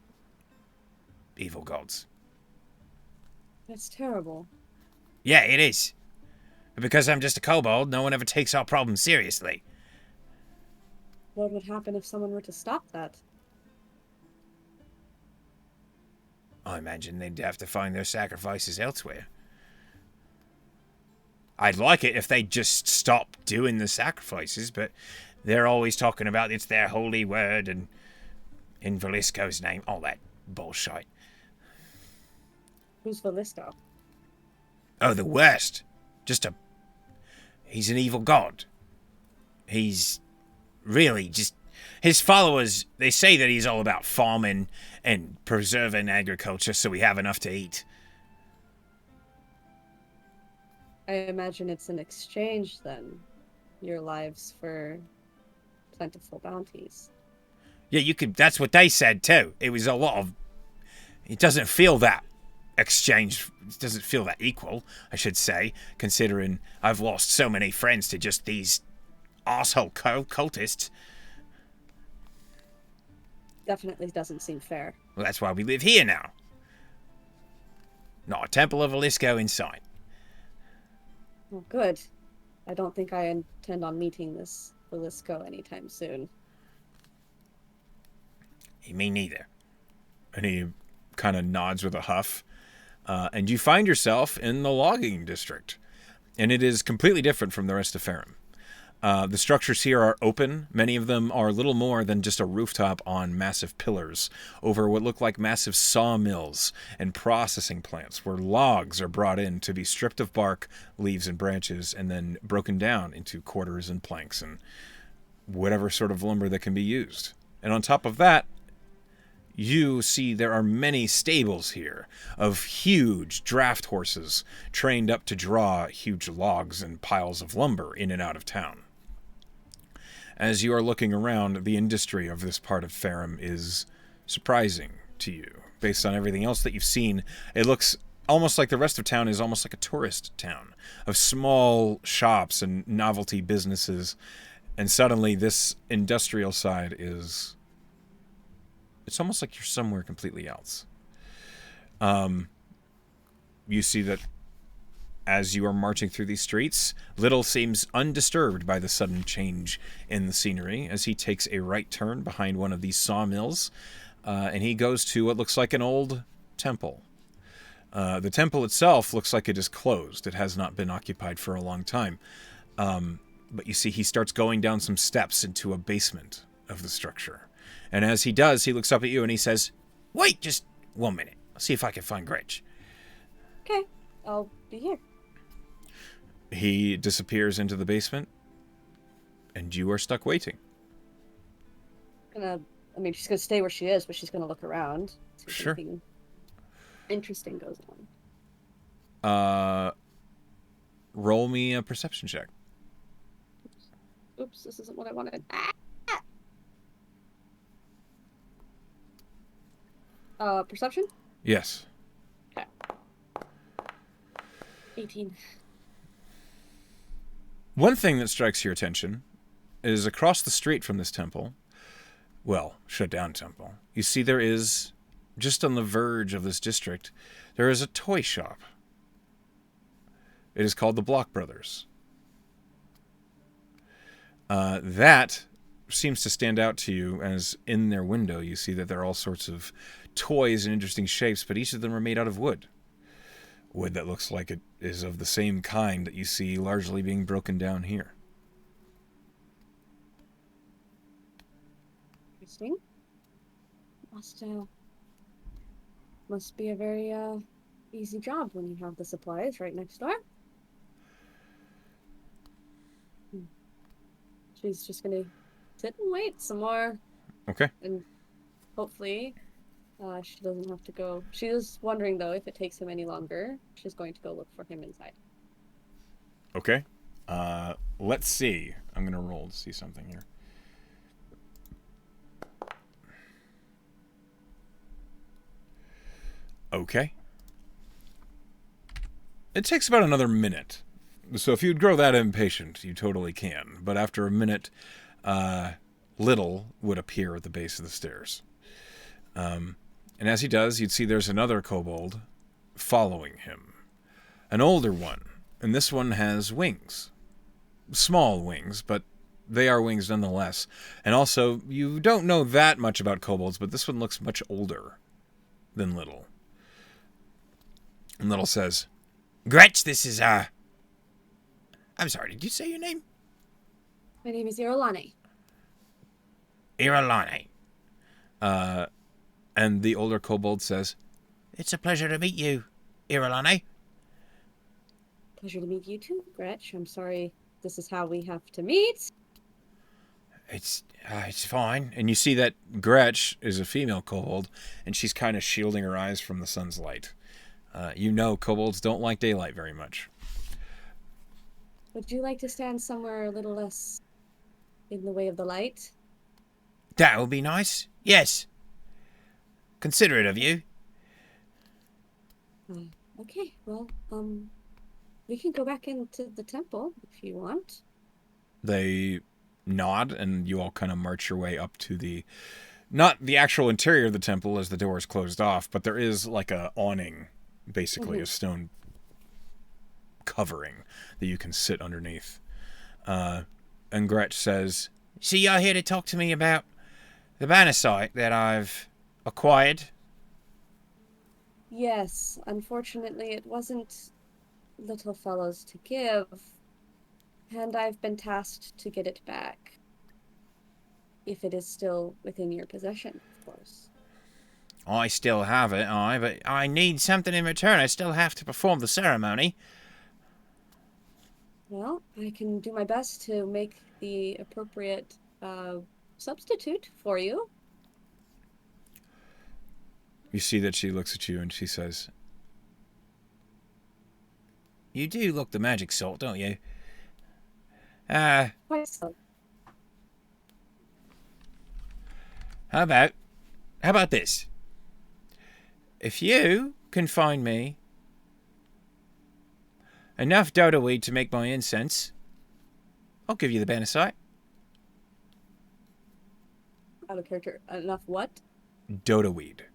[SPEAKER 1] evil gods.
[SPEAKER 2] That's terrible.
[SPEAKER 1] Yeah, it is. But because I'm just a kobold, no one ever takes our problems seriously.
[SPEAKER 2] What would happen if someone were to stop that?
[SPEAKER 1] I imagine they'd have to find their sacrifices elsewhere. I'd like it if they'd just stop doing the sacrifices, but they're always talking about it's their holy word and in Velisco's name, all that bullshit.
[SPEAKER 2] Who's Velisco?
[SPEAKER 1] Oh, the worst. He's an evil god. He's really just... His followers, they say that he's all about farming and preserving agriculture so we have enough to eat.
[SPEAKER 2] I imagine it's an exchange, then. Your lives for plentiful bounties.
[SPEAKER 1] Yeah, you could... That's what they said, too. It was a lot of... It doesn't feel that exchange. It doesn't feel that equal, I should say, considering I've lost so many friends to just these arsehole cultists.
[SPEAKER 2] Definitely doesn't seem fair.
[SPEAKER 1] Well, that's why we live here now. Not a Temple of Velisco in sight.
[SPEAKER 2] Well, good. I don't think I intend on meeting this Velisco anytime soon.
[SPEAKER 1] Me neither. And he kind of nods with a huff. And you find yourself in the logging district. And it is completely different from the rest of Farum. The structures here are open. Many of them are little more than just a rooftop on massive pillars over what look like massive sawmills and processing plants where logs are brought in to be stripped of bark, leaves, and branches and then broken down into quarters and planks and whatever sort of lumber that can be used. And on top of that, you see there are many stables here of huge draft horses trained up to draw huge logs and piles of lumber in and out of town. As you are looking around, the industry of this part of Farum is surprising to you. Based on everything else that you've seen, it looks almost like the rest of town is almost like a tourist town of small shops and novelty businesses. And suddenly this industrial side is... It's almost like you're somewhere completely else. You see that as you are marching through these streets, Little seems undisturbed by the sudden change in the scenery as he takes a right turn behind one of these sawmills, and he goes to what looks like an old temple. The temple itself looks like it is closed. It has not been occupied for a long time. But you see he starts going down some steps into a basement of the structure. And as he does, he looks up at you and he says, "Wait just 1 minute. I'll see if I can find Gretch."
[SPEAKER 2] Okay. I'll be here.
[SPEAKER 1] He disappears into the basement, and you are stuck waiting.
[SPEAKER 2] She's gonna stay where she is, but she's gonna look around, see if
[SPEAKER 1] Sure.
[SPEAKER 2] anything interesting goes on.
[SPEAKER 1] Roll me a perception check.
[SPEAKER 2] Oops, this isn't what I wanted. Perception?
[SPEAKER 1] Yes.
[SPEAKER 2] Okay. 18.
[SPEAKER 1] One thing that strikes your attention is across the street from this temple, well, shut down temple, you see there is, just on the verge of this district, there is a toy shop. It is called the Block Brothers. That seems to stand out to you as in their window you see that there are all sorts of toys in interesting shapes, but each of them are made out of wood. Wood that looks like it is of the same kind that you see largely being broken down here.
[SPEAKER 2] Interesting. Must be a very easy job when you have the supplies right next door. She's just gonna sit and wait some more.
[SPEAKER 1] Okay.
[SPEAKER 2] And hopefully she doesn't have to go. She is wondering, though, if it takes him any longer. She's going to go look for him inside.
[SPEAKER 1] Okay. Let's see. I'm going to roll to see something here. Okay. It takes about another minute. So if you'd grow that impatient, you totally can. But after a minute, Little would appear at the base of the stairs. And as he does, you'd see there's another kobold following him. An older one. And this one has wings. Small wings, but they are wings nonetheless. And also, you don't know that much about kobolds, but this one looks much older than Little. And Little says, Gretch, this is, I'm sorry, did you say your name?
[SPEAKER 2] My name is Irolahne.
[SPEAKER 1] Irolahne. And the older kobold says, It's a pleasure to meet you, Irolahne.
[SPEAKER 2] Pleasure to meet you too, Gretch. I'm sorry this is how we have to meet.
[SPEAKER 1] It's fine. And you see that Gretch is a female kobold, and she's kind of shielding her eyes from the sun's light. You know kobolds don't like daylight very much.
[SPEAKER 2] Would you like to stand somewhere a little less in the way of the light?
[SPEAKER 1] That would be nice. Yes. Considerate of you.
[SPEAKER 2] Okay, well, we can go back into the temple if you want.
[SPEAKER 1] They nod, and you all kind of march your way up to the, not the actual interior of the temple as the door is closed off, but there is like a awning, basically a stone covering that you can sit underneath. And Gretch says, So you're here to talk to me about the banner site that I've acquired?
[SPEAKER 2] Yes, unfortunately it wasn't Little Fellow's to give, and I've been tasked to get it back. If it is still within your possession, of course.
[SPEAKER 1] I still have it, but I need something in return. I still have to perform the ceremony.
[SPEAKER 2] Well, I can do my best to make the appropriate substitute for you.
[SPEAKER 1] You see that she looks at you and she says, You do look the magic sort, don't you?
[SPEAKER 2] Quite so.
[SPEAKER 1] How about this? If you can find me enough dodo weed to make my incense, I'll give you the banner site.
[SPEAKER 2] Out of character. Enough what?
[SPEAKER 1] Dodo weed.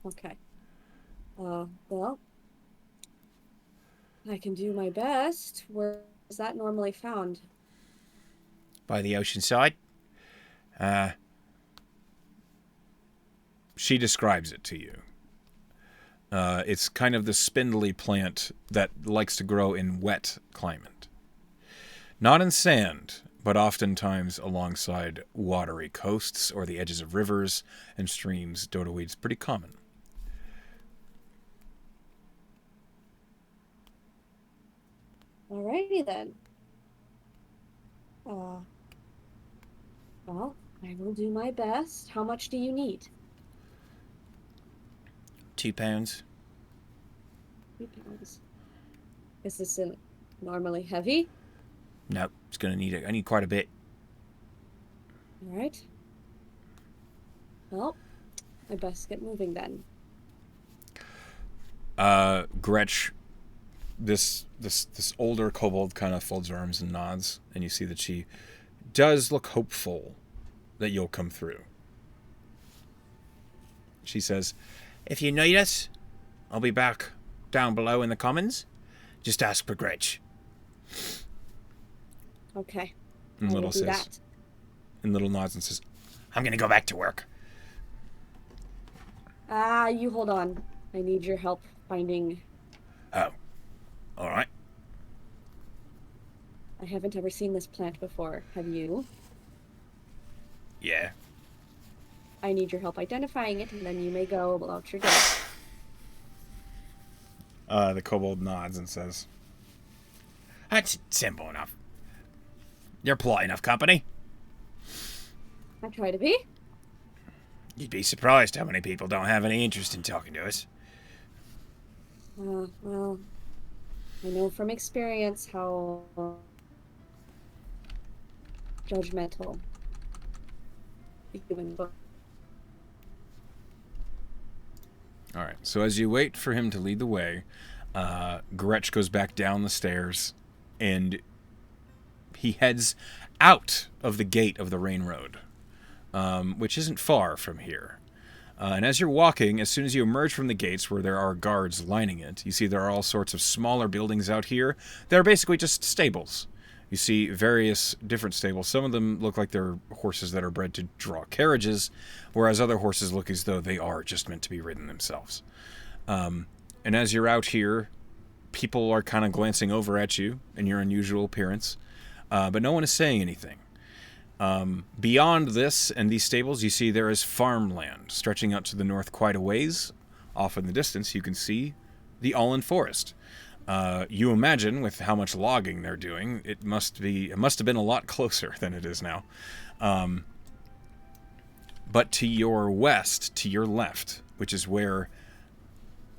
[SPEAKER 2] Okay. Well, I can do my best. Where is that normally found?
[SPEAKER 1] By the ocean side. She describes it to you. It's kind of the spindly plant that likes to grow in wet climate. Not in sand, but oftentimes alongside watery coasts or the edges of rivers and streams. Dodo weed's pretty common.
[SPEAKER 2] Alrighty then. Uh, well, I will do my best. How much do you need?
[SPEAKER 1] £2.
[SPEAKER 2] 3 pounds. Is this normally heavy?
[SPEAKER 1] No, it's gonna need it. I need quite a bit.
[SPEAKER 2] All right. Well, I best get moving then.
[SPEAKER 1] Gretch, this older kobold kind of folds her arms and nods, and you see that she does look hopeful that you'll come through. She says, "If you need us, I'll be back down below in the commons. Just ask for Gretch."
[SPEAKER 2] Okay.
[SPEAKER 1] And
[SPEAKER 2] I will
[SPEAKER 1] Little
[SPEAKER 2] do
[SPEAKER 1] says,
[SPEAKER 2] that.
[SPEAKER 1] and Little nods and says, "I'm gonna go back to work."
[SPEAKER 2] You hold on. I need your help finding.
[SPEAKER 1] Oh, all right.
[SPEAKER 2] I haven't ever seen this plant before. Have you?
[SPEAKER 1] Yeah.
[SPEAKER 2] I need your help identifying it, and then you may go about your day.
[SPEAKER 1] The kobold nods and says, "That's simple enough. You're polite enough company.
[SPEAKER 2] I try to be.
[SPEAKER 1] You'd be surprised how many people don't have any interest in talking to us."
[SPEAKER 2] Well, I know from experience how judgmental the human book.
[SPEAKER 1] All right. So as you wait for him to lead the way, Gretch goes back down the stairs, and he heads out of the gate of the Rain Road, which isn't far from here. And as you're walking, as soon as you emerge from the gates where there are guards lining it, you see there are all sorts of smaller buildings out here. They're basically just stables. You see various different stables. Some of them look like they're horses that are bred to draw carriages, whereas other horses look as though they are just meant to be ridden themselves. And as you're out here, people are kind of glancing over at you and your unusual appearance, but no one is saying anything. Beyond this and these stables, you see there is farmland stretching out to the north quite a ways. Off in the distance, you can see the Allen Forest. You imagine, with how much logging they're doing, it must have been a lot closer than it is now. But to your west, to your left, which is where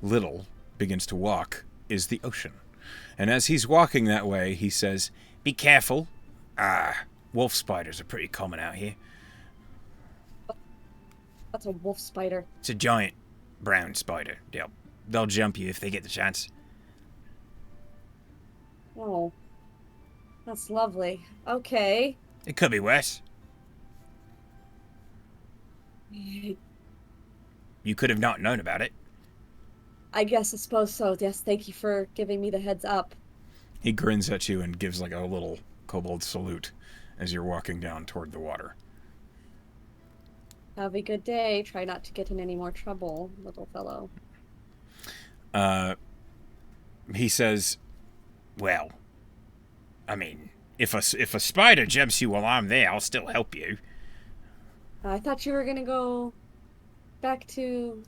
[SPEAKER 1] Little begins to walk, is the ocean. And as he's walking that way, he says, "Be careful. Wolf spiders are pretty common out here."
[SPEAKER 2] That's a wolf spider.
[SPEAKER 1] It's a giant brown spider. They'll jump you if they get the chance.
[SPEAKER 2] Oh, that's lovely. Okay.
[SPEAKER 1] It could be worse. You could have not known about it.
[SPEAKER 2] I suppose so. Yes, thank you for giving me the heads up.
[SPEAKER 1] He grins at you and gives like a little kobold salute as you're walking down toward the water.
[SPEAKER 2] Have a good day. Try not to get in any more trouble, little fellow.
[SPEAKER 1] He says, "Well, I mean, if a spider jumps you while I'm there, I'll still help you."
[SPEAKER 2] I thought you were gonna go back to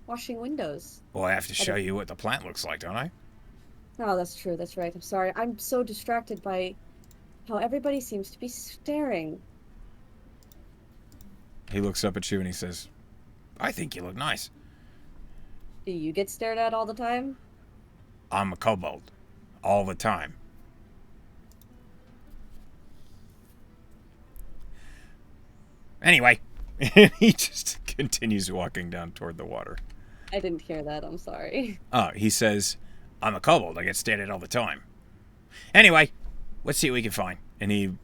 [SPEAKER 2] washing windows.
[SPEAKER 1] Well, I have to show you what the plant looks like, don't I?
[SPEAKER 2] Oh, that's true. That's right. I'm sorry. I'm so distracted by how everybody seems to be staring.
[SPEAKER 1] He looks up at you and he says, "I think you look nice."
[SPEAKER 2] Do you get stared at all the time?
[SPEAKER 1] I'm a kobold. All the time. Anyway, he just continues walking down toward the water.
[SPEAKER 2] I didn't hear that. I'm sorry.
[SPEAKER 1] He says, "I'm a kobold. I get stared at all the time. Anyway, let's see what we can find." And he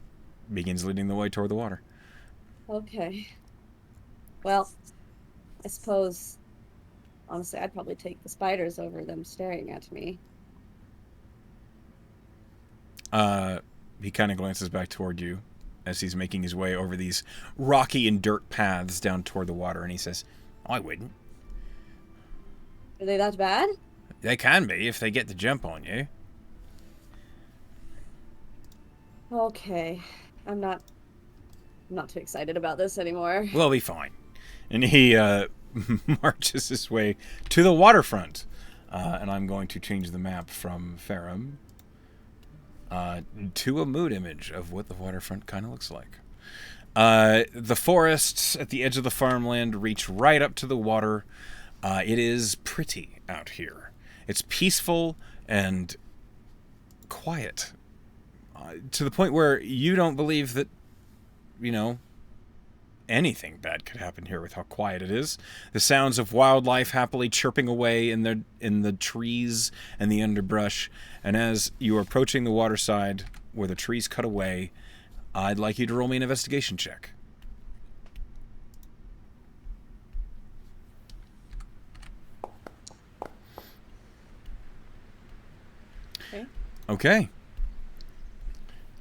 [SPEAKER 1] begins leading the way toward the water.
[SPEAKER 2] Okay. Well, I suppose, honestly, I'd probably take the spiders over them staring at me.
[SPEAKER 1] He kind of glances back toward you as he's making his way over these rocky and dirt paths down toward the water, and he says, "I wouldn't."
[SPEAKER 2] Are they that bad?
[SPEAKER 1] They can be if they get the jump on you.
[SPEAKER 2] Okay. I'm not too excited about this anymore.
[SPEAKER 1] We'll be fine. And he marches his way to the waterfront. And I'm going to change the map from Ferrum To a mood image of what the waterfront kind of looks like. The forests at the edge of the farmland reach right up to the water. It is pretty out here. It's peaceful and quiet. To the point where you don't believe that, anything bad could happen here with how quiet it is. The sounds of wildlife happily chirping away in the trees and the underbrush. And as you are approaching the waterside where the trees cut away, I'd like you to roll me an investigation check. Okay.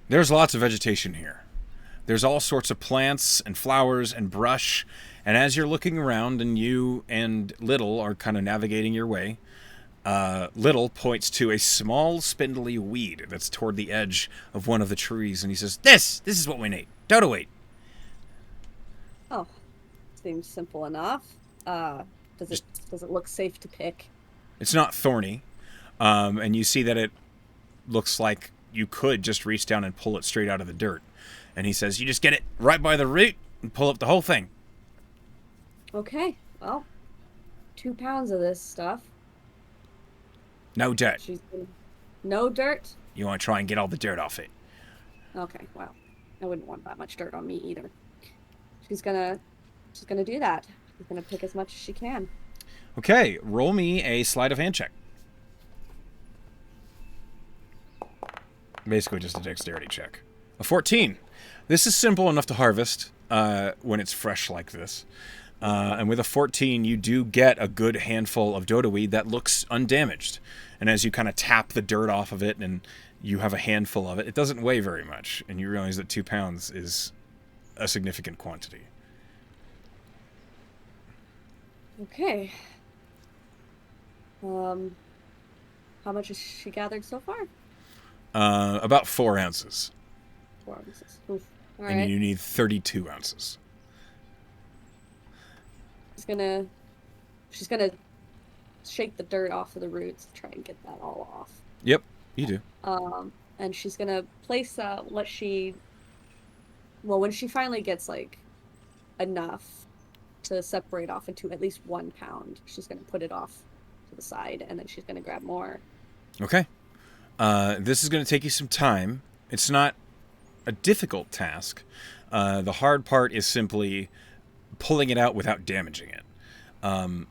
[SPEAKER 1] There's lots of vegetation here. There's all sorts of plants and flowers and brush. And as you're looking around and you and Little are kind of navigating your way, Little points to a small spindly weed that's toward the edge of one of the trees. And he says, This is what we need. Dodo weed.
[SPEAKER 2] Oh, seems simple enough. Does it look safe to pick?
[SPEAKER 1] It's not thorny. And you see that it looks like you could just reach down and pull it straight out of the dirt. And he says, you just get it right by the root and pull up the whole thing.
[SPEAKER 2] Okay, well, 2 pounds of this stuff.
[SPEAKER 1] No dirt.
[SPEAKER 2] No dirt?
[SPEAKER 1] You want to try and get all the dirt off it.
[SPEAKER 2] Okay, well, I wouldn't want that much dirt on me either. She's gonna do that. She's gonna pick as much as she can.
[SPEAKER 1] Okay, roll me a sleight of hand check. Basically just a dexterity check. A 14. This is simple enough to harvest when it's fresh like this. And with a 14, you do get a good handful of dodo weed that looks undamaged. And as you kind of tap the dirt off of it and you have a handful of it, it doesn't weigh very much. And you realize that 2 pounds is a significant quantity.
[SPEAKER 2] Okay. How much has she gathered so far?
[SPEAKER 1] About 4 ounces.
[SPEAKER 2] 4 ounces. Oof. All
[SPEAKER 1] and
[SPEAKER 2] right.
[SPEAKER 1] you need 32 ounces.
[SPEAKER 2] She's gonna shake the dirt off of the roots, try and get that all off.
[SPEAKER 1] Yep, you do.
[SPEAKER 2] And she's gonna place when she finally gets like enough to separate off into at least 1 pound, she's gonna put it off to the side, and then she's gonna grab more.
[SPEAKER 1] Okay. This is going to take you some time. It's not a difficult task. The hard part is simply pulling it out without damaging it.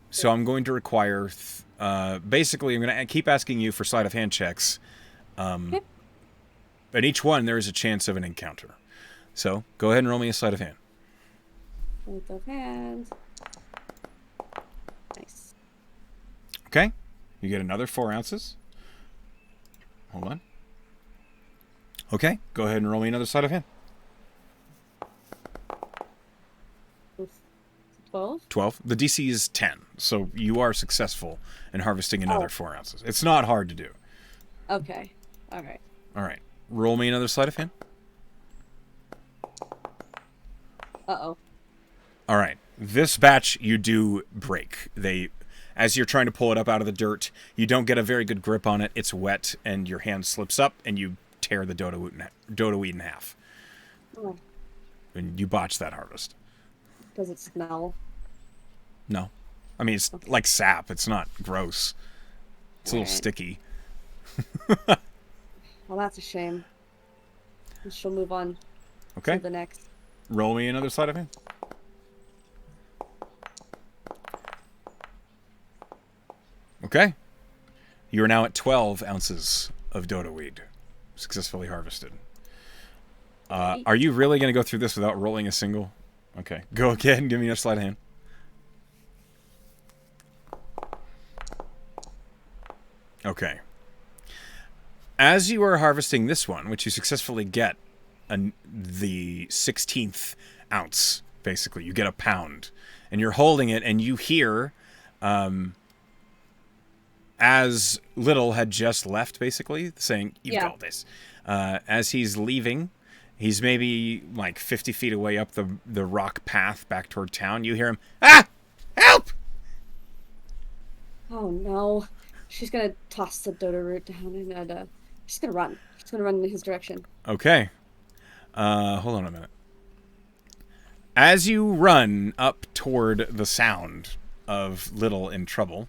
[SPEAKER 1] So I'm going to require... basically, I'm going to keep asking you for sleight of hand checks.
[SPEAKER 2] Okay.
[SPEAKER 1] At each one, there is a chance of an encounter. So go ahead and roll me a sleight of hand.
[SPEAKER 2] Sleight of hand. Nice.
[SPEAKER 1] Okay. You get another 4 ounces. Hold on. Okay, go ahead and roll me another sleight of hand.
[SPEAKER 2] 12?
[SPEAKER 1] 12. The DC is 10, so you are successful in harvesting another 4 ounces. It's not hard to do.
[SPEAKER 2] Okay. All right.
[SPEAKER 1] All right. Roll me another sleight of hand.
[SPEAKER 2] Uh-oh.
[SPEAKER 1] All right. This batch you do break. As you're trying to pull it up out of the dirt, you don't get a very good grip on it. It's wet, and your hand slips up, and you tear the dodo weed in half.
[SPEAKER 2] Oh.
[SPEAKER 1] And you botch that harvest.
[SPEAKER 2] Does it smell?
[SPEAKER 1] No. I mean, it's like sap. It's not gross. It's a little sticky.
[SPEAKER 2] Well, that's a shame. She'll move on to the next.
[SPEAKER 1] Roll me another sleight of hand. Okay. You are now at 12 ounces of dodo weed successfully harvested. Are you really going to go through this without rolling a single? Okay. Go again. Give me a sleight of hand. Okay. As you are harvesting this one, which you successfully get the 16th ounce, basically, you get a pound, and you're holding it, and you hear, as Little had just left, basically, saying, you've got this. As he's leaving, he's maybe like 50 feet away up the rock path back toward town. You hear him, help!
[SPEAKER 2] Oh, no. She's going to toss the dodo root down and She's gonna run. She's gonna run in his direction.
[SPEAKER 1] Okay. Hold on a minute. As you run up toward the sound of Little in trouble,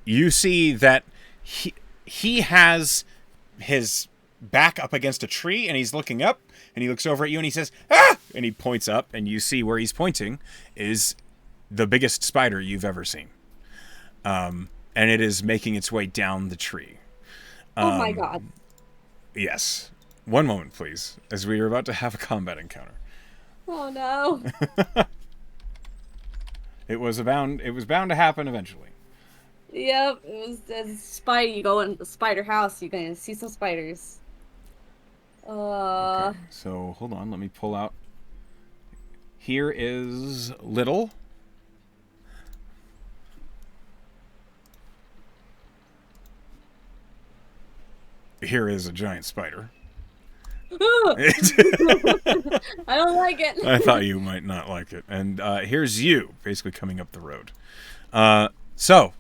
[SPEAKER 1] you see that he has his back up against a tree, and he's looking up, and he looks over at you, and he says, "Ah!" And he points up, and you see where he's pointing is the biggest spider you've ever seen. And it is making its way down the tree.
[SPEAKER 2] Oh my god.
[SPEAKER 1] Yes. One moment, please, as we are about to have a combat encounter.
[SPEAKER 2] Oh no.
[SPEAKER 1] It was bound to happen eventually.
[SPEAKER 2] Yep, it was a spider. You go in the spider house, you're gonna see some spiders.
[SPEAKER 1] Okay, so hold on, let me pull out. Here is Little. Here is a giant spider.
[SPEAKER 2] I don't like it.
[SPEAKER 1] I thought you might not like it. And here's you, basically coming up the road. So,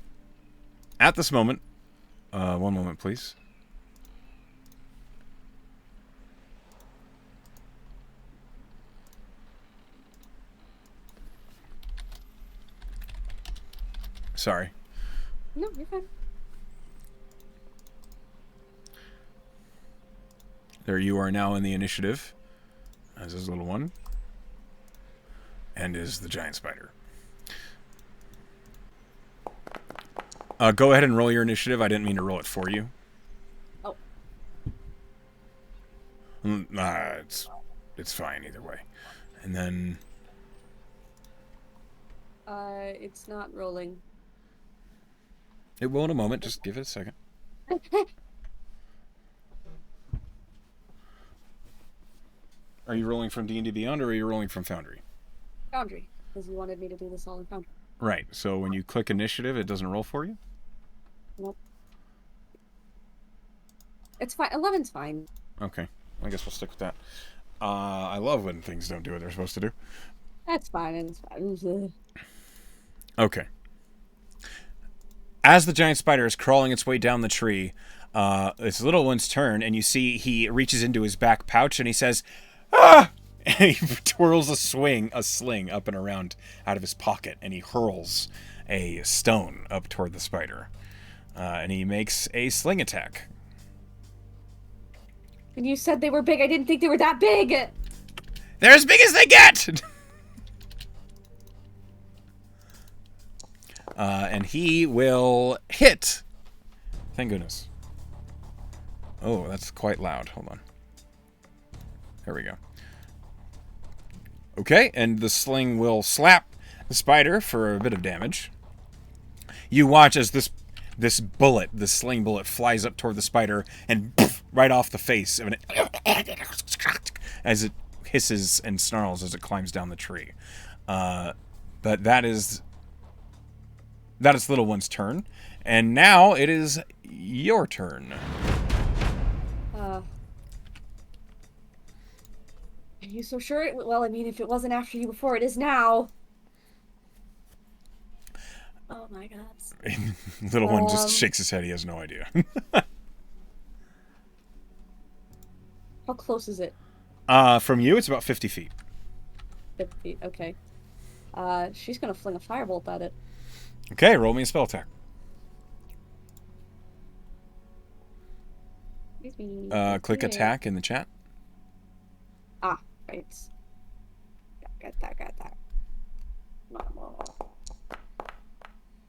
[SPEAKER 1] at this moment, one moment, please. Sorry.
[SPEAKER 2] No, you're fine.
[SPEAKER 1] There you are now in the initiative, as is Little One, and is the giant spider. Go ahead and roll your initiative. I didn't mean to roll it for you.
[SPEAKER 2] Oh.
[SPEAKER 1] It's fine either way. And then...
[SPEAKER 2] It's not rolling.
[SPEAKER 1] It will in a moment. Just give it a second. Are you rolling from D&D Beyond, or are you rolling from Foundry?
[SPEAKER 2] Foundry, because you wanted me to do this all in Foundry.
[SPEAKER 1] Right. So when you click initiative, it doesn't roll for you?
[SPEAKER 2] Nope. It's fine. 11's fine.
[SPEAKER 1] Okay. I guess we'll stick with that. I love when things don't do what they're supposed to do.
[SPEAKER 2] That's fine. It's fine.
[SPEAKER 1] Okay. As the giant spider is crawling its way down the tree, it's Little One's turn, and you see he reaches into his back pouch and he says, "Ah!" And he twirls a sling up and around out of his pocket, and he hurls a stone up toward the spider. And he makes a sling attack.
[SPEAKER 2] And you said they were big. I didn't think they were that big.
[SPEAKER 1] They're as big as they get! And he will hit. Thank goodness. Oh, that's quite loud. Hold on. There we go. Okay, and the sling will slap the spider for a bit of damage. You watch as this sling bullet, flies up toward the spider and right off the face, and as it hisses and snarls as it climbs down the tree. But that is Little One's turn, and now it is your turn.
[SPEAKER 2] Are you so sure? Well, I mean, if it wasn't after you before, it is now. Oh my god.
[SPEAKER 1] Little One just shakes his head. He has no idea.
[SPEAKER 2] How close is it?
[SPEAKER 1] From you, it's about 50 feet.
[SPEAKER 2] 50 feet, okay. She's gonna fling a firebolt at it.
[SPEAKER 1] Okay, roll me a spell attack. Click attack in the chat.
[SPEAKER 2] Ah, right. Got that.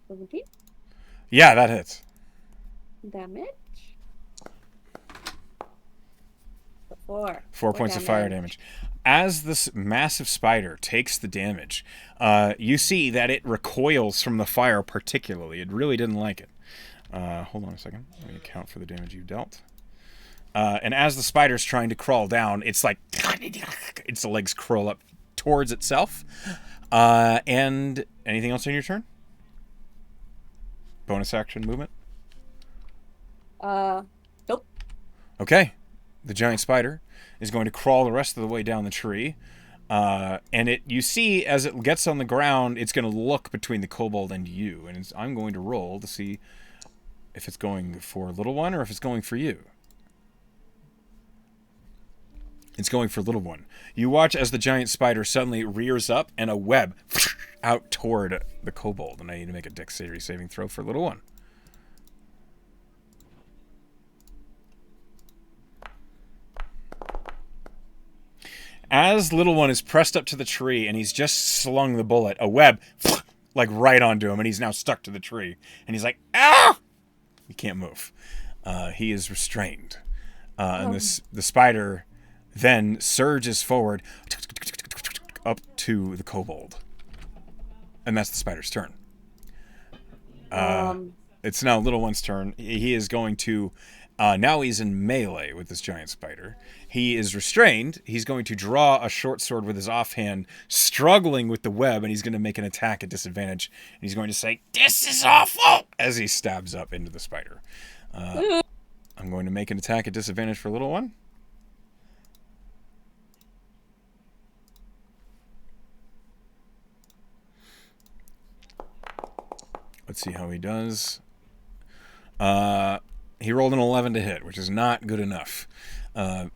[SPEAKER 2] 17?
[SPEAKER 1] Yeah, that hits.
[SPEAKER 2] Damage? 4.
[SPEAKER 1] 4 points of fire damage. As this massive spider takes the damage, you see that it recoils from the fire particularly. It really didn't like it. Hold on a second. Let me account for the damage you dealt. And as the spider's trying to crawl down, it's like its legs curl up towards itself. And anything else on your turn? Bonus action movement?
[SPEAKER 2] Nope.
[SPEAKER 1] Okay. The giant spider is going to crawl the rest of the way down the tree. And you see, as it gets on the ground, it's going to look between the kobold and you. And I'm going to roll to see if it's going for little one or if it's going for you. It's going for little one. You watch as the giant spider suddenly rears up and a web out toward the kobold. And I need to make a dexterity saving throw for little one. As little one is pressed up to the tree and he's just slung the bullet, a web like right onto him, and he's now stuck to the tree. And he's like, ah! He can't move. He is restrained. And the spider then surges forward up to the kobold. And that's the spider's turn. It's now little one's turn. He is going to... now he's in melee with this giant spider. He is restrained. He's going to draw a short sword with his offhand, struggling with the web, and he's going to make an attack at disadvantage. And he's going to say, "This is awful!" as he stabs up into the spider. I'm going to make an attack at disadvantage for little one. Let's see how he does. He rolled an 11 to hit, which is not good enough.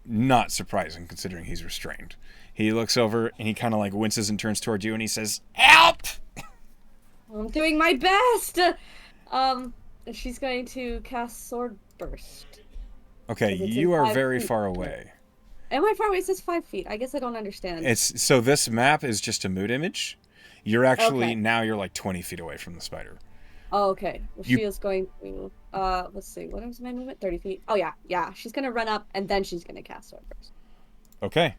[SPEAKER 1] Not surprising, considering he's restrained. He looks over, and he kind of like winces and turns toward you, and he says, "Help!"
[SPEAKER 2] I'm doing my best! She's going to cast Sword Burst.
[SPEAKER 1] Okay, you are very far away.
[SPEAKER 2] Am I far away? It says 5 feet. I guess I don't understand.
[SPEAKER 1] So this map is just a mood image. You're actually, now you're like 20 feet away from the spider.
[SPEAKER 2] Oh, okay. Well, she is going to, let's see, what is my movement? 30 feet. Oh, yeah. She's going to run up, and then she's going to cast Sword Burst.
[SPEAKER 1] Okay.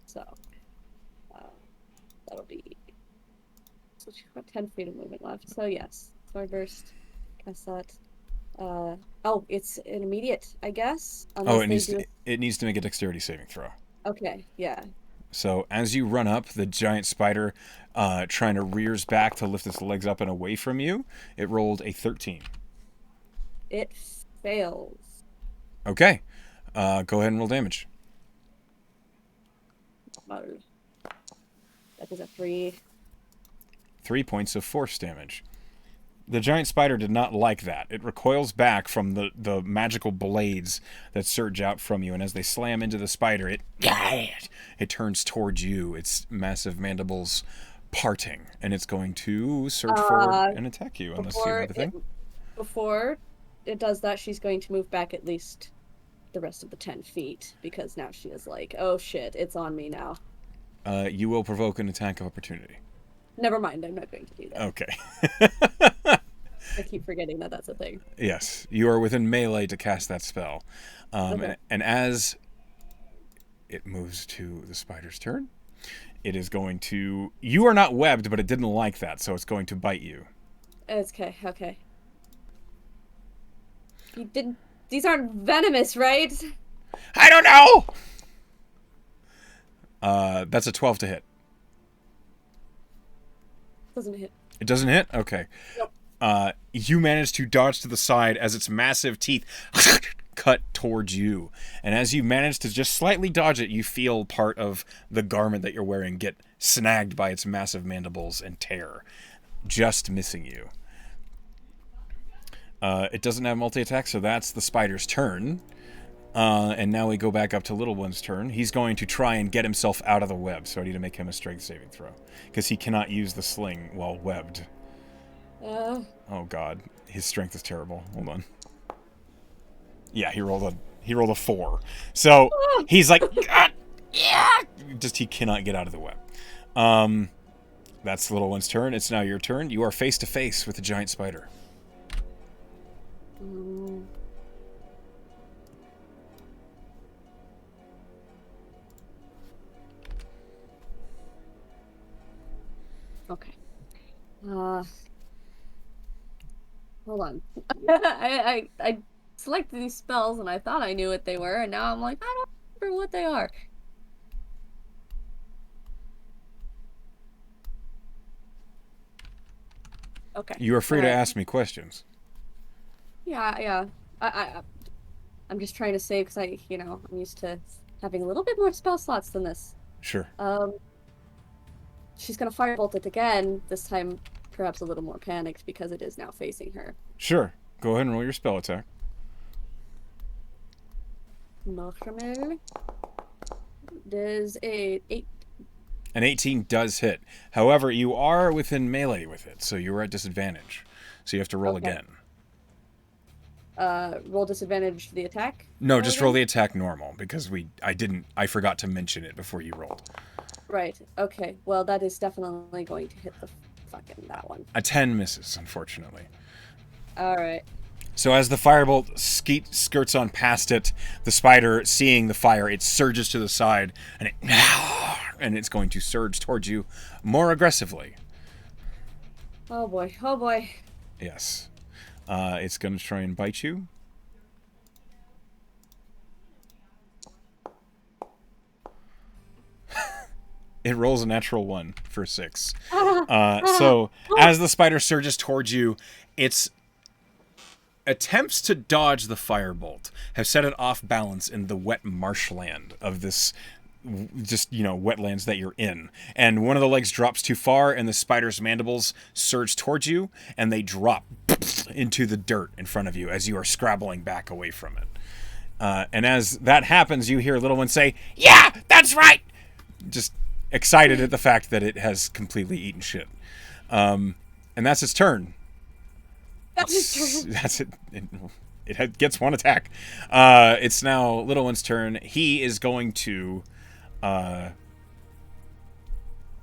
[SPEAKER 2] So, that'll be, so she's got 10 feet of movement left. So, yes, Sword Burst, cast that. Oh, it's an immediate, I guess.
[SPEAKER 1] Oh, it needs to make a dexterity saving throw.
[SPEAKER 2] Okay, yeah.
[SPEAKER 1] So as you run up, the giant spider trying to rears back to lift its legs up and away from you. It rolled a 13.
[SPEAKER 2] It fails.
[SPEAKER 1] Okay. Go ahead and roll damage.
[SPEAKER 2] That is a 3.
[SPEAKER 1] 3 points of force damage. The giant spider did not like that. It recoils back from the magical blades that surge out from you, and as they slam into the spider, it turns towards you, its massive mandibles parting, and it's going to surge forward and attack you, unless you have a thing.
[SPEAKER 2] Before it does that, she's going to move back at least the rest of the 10 feet, because now she is like, oh shit, it's on me now.
[SPEAKER 1] You will provoke an attack of opportunity.
[SPEAKER 2] Never mind, I'm not going to do that.
[SPEAKER 1] Okay.
[SPEAKER 2] I keep forgetting that that's a thing.
[SPEAKER 1] Yes, you are within melee to cast that spell.
[SPEAKER 2] Okay.
[SPEAKER 1] And as it moves to the spider's turn, it is going to... You are not webbed, but it didn't like that, so it's going to bite you.
[SPEAKER 2] It's okay. You didn't... These aren't venomous, right?
[SPEAKER 1] I don't know! That's a 12 to hit.
[SPEAKER 2] Doesn't hit.
[SPEAKER 1] It doesn't hit? Okay.
[SPEAKER 2] Nope.
[SPEAKER 1] You manage to dodge to the side as its massive teeth cut towards you. And as you manage to just slightly dodge it, you feel part of the garment that you're wearing get snagged by its massive mandibles and tear, just missing you. It doesn't have multi-attack, so that's the spider's turn. And now we go back up to Little One's turn. He's going to try and get himself out of the web, so I need to make him a strength saving throw. Because he cannot use the sling while webbed. Oh god, his strength is terrible. Hold on. Yeah, he rolled a 4. So he's like, yeah, just he cannot get out of the web. That's Little One's turn. It's now your turn. You are face to face with the giant spider.
[SPEAKER 2] Okay. Hold on. I selected these spells and I thought I knew what they were, and now I'm like, I don't remember what they are. Okay.
[SPEAKER 1] You are free to ask me questions.
[SPEAKER 2] Yeah. I'm just trying to save because I'm used to having a little bit more spell slots than this.
[SPEAKER 1] Sure.
[SPEAKER 2] She's gonna firebolt it again. This time, perhaps a little more panicked because it is now facing her.
[SPEAKER 1] Sure. Go ahead and roll your spell attack.
[SPEAKER 2] Normal. Does a 8.
[SPEAKER 1] An 18 does hit. However, you are within melee with it, so you are at disadvantage. So you have to roll again.
[SPEAKER 2] Roll disadvantage for the attack?
[SPEAKER 1] No, just roll the attack normal, because I forgot to mention it before you rolled.
[SPEAKER 2] Right. Okay. Well, that is definitely going to hit the fucking that one.
[SPEAKER 1] A 10 misses, unfortunately.
[SPEAKER 2] All right.
[SPEAKER 1] So as the firebolt skirts on past it, the spider, seeing the fire, it surges to the side, and it's going to surge towards you more aggressively.
[SPEAKER 2] Oh boy. Oh boy.
[SPEAKER 1] Yes. It's going to try and bite you. It rolls a natural 1 for 6. So as the spider surges towards you, its attempts to dodge the firebolt have set it off balance in the wet marshland of this wetlands that you're in. And one of the legs drops too far, and the spider's mandibles surge towards you, and they drop into the dirt in front of you as you are scrabbling back away from it. And as that happens, you hear Little One say, "Yeah, that's right!" Just excited at the fact that it has completely eaten shit. And that's its turn.
[SPEAKER 2] That's his turn.
[SPEAKER 1] That's it. It gets one attack. It's now Little One's turn. He is going to...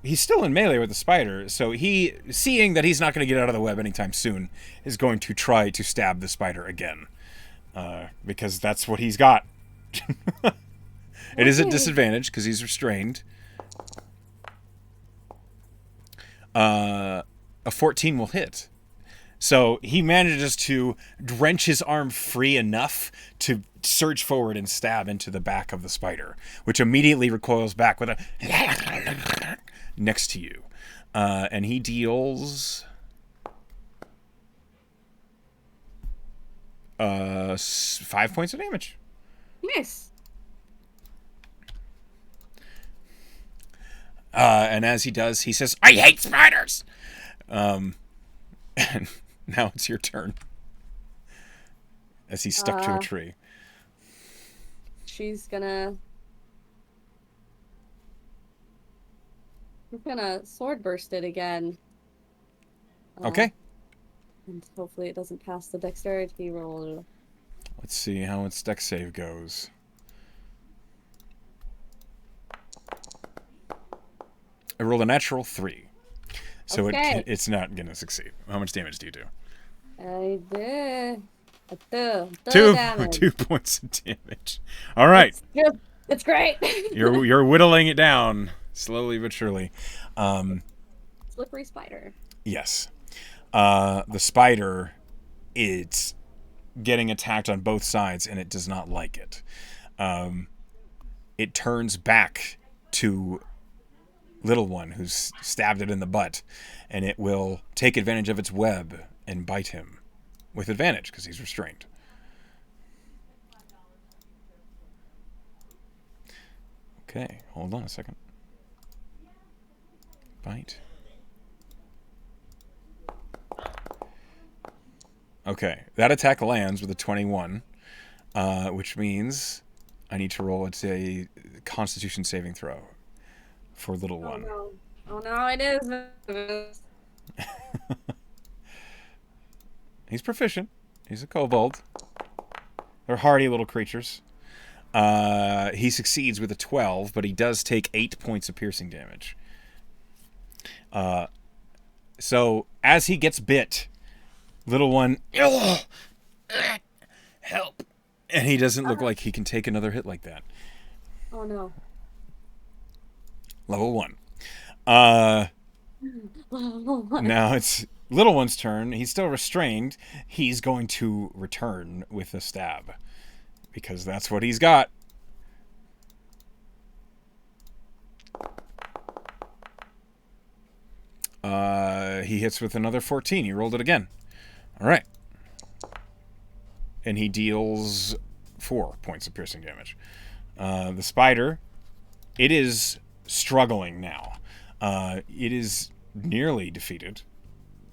[SPEAKER 1] he's still in melee with the spider, so he, seeing that he's not going to get out of the web anytime soon, is going to try to stab the spider again. Because that's what he's got. It is at disadvantage because he's restrained. A 14 will hit. So he manages to wrench his arm free enough to surge forward and stab into the back of the spider, which immediately recoils back with a next to you. And he deals 5 points of damage.
[SPEAKER 2] Nice.
[SPEAKER 1] And as he does, he says, "I hate spiders!" And now it's your turn. As he's stuck to a tree.
[SPEAKER 2] She's gonna sword burst it again.
[SPEAKER 1] Okay.
[SPEAKER 2] And hopefully it doesn't pass the dexterity roll.
[SPEAKER 1] Let's see how its dex save goes. I rolled a natural 3. So
[SPEAKER 2] okay.
[SPEAKER 1] it's not going to succeed. How much damage do you do?
[SPEAKER 2] I did.
[SPEAKER 1] Two points of damage. All right.
[SPEAKER 2] It's great.
[SPEAKER 1] You're whittling it down slowly but surely.
[SPEAKER 2] Slippery spider.
[SPEAKER 1] Yes. The spider, it's getting attacked on both sides, and it does not like it. It turns back to Little One, who's stabbed it in the butt, and it will take advantage of its web and bite him with advantage because he's restrained. Okay, hold on a second. Bite. Okay, that attack lands with a 21, which means I need to roll a Constitution saving throw for Little One.
[SPEAKER 2] No. Oh no, it is.
[SPEAKER 1] He's proficient. He's a kobold. They're hardy little creatures. He succeeds with a 12, but he does take 8 points of piercing damage. So as he gets bit, Little One, help, and he doesn't look like he can take another hit like that.
[SPEAKER 2] Oh no.
[SPEAKER 1] Level 1. Now it's Little One's turn. He's still restrained. He's going to return with a stab because that's what he's got. He hits with another 14. He rolled it again. All right. And he deals 4 points of piercing damage. The spider, it is struggling now. It is nearly defeated.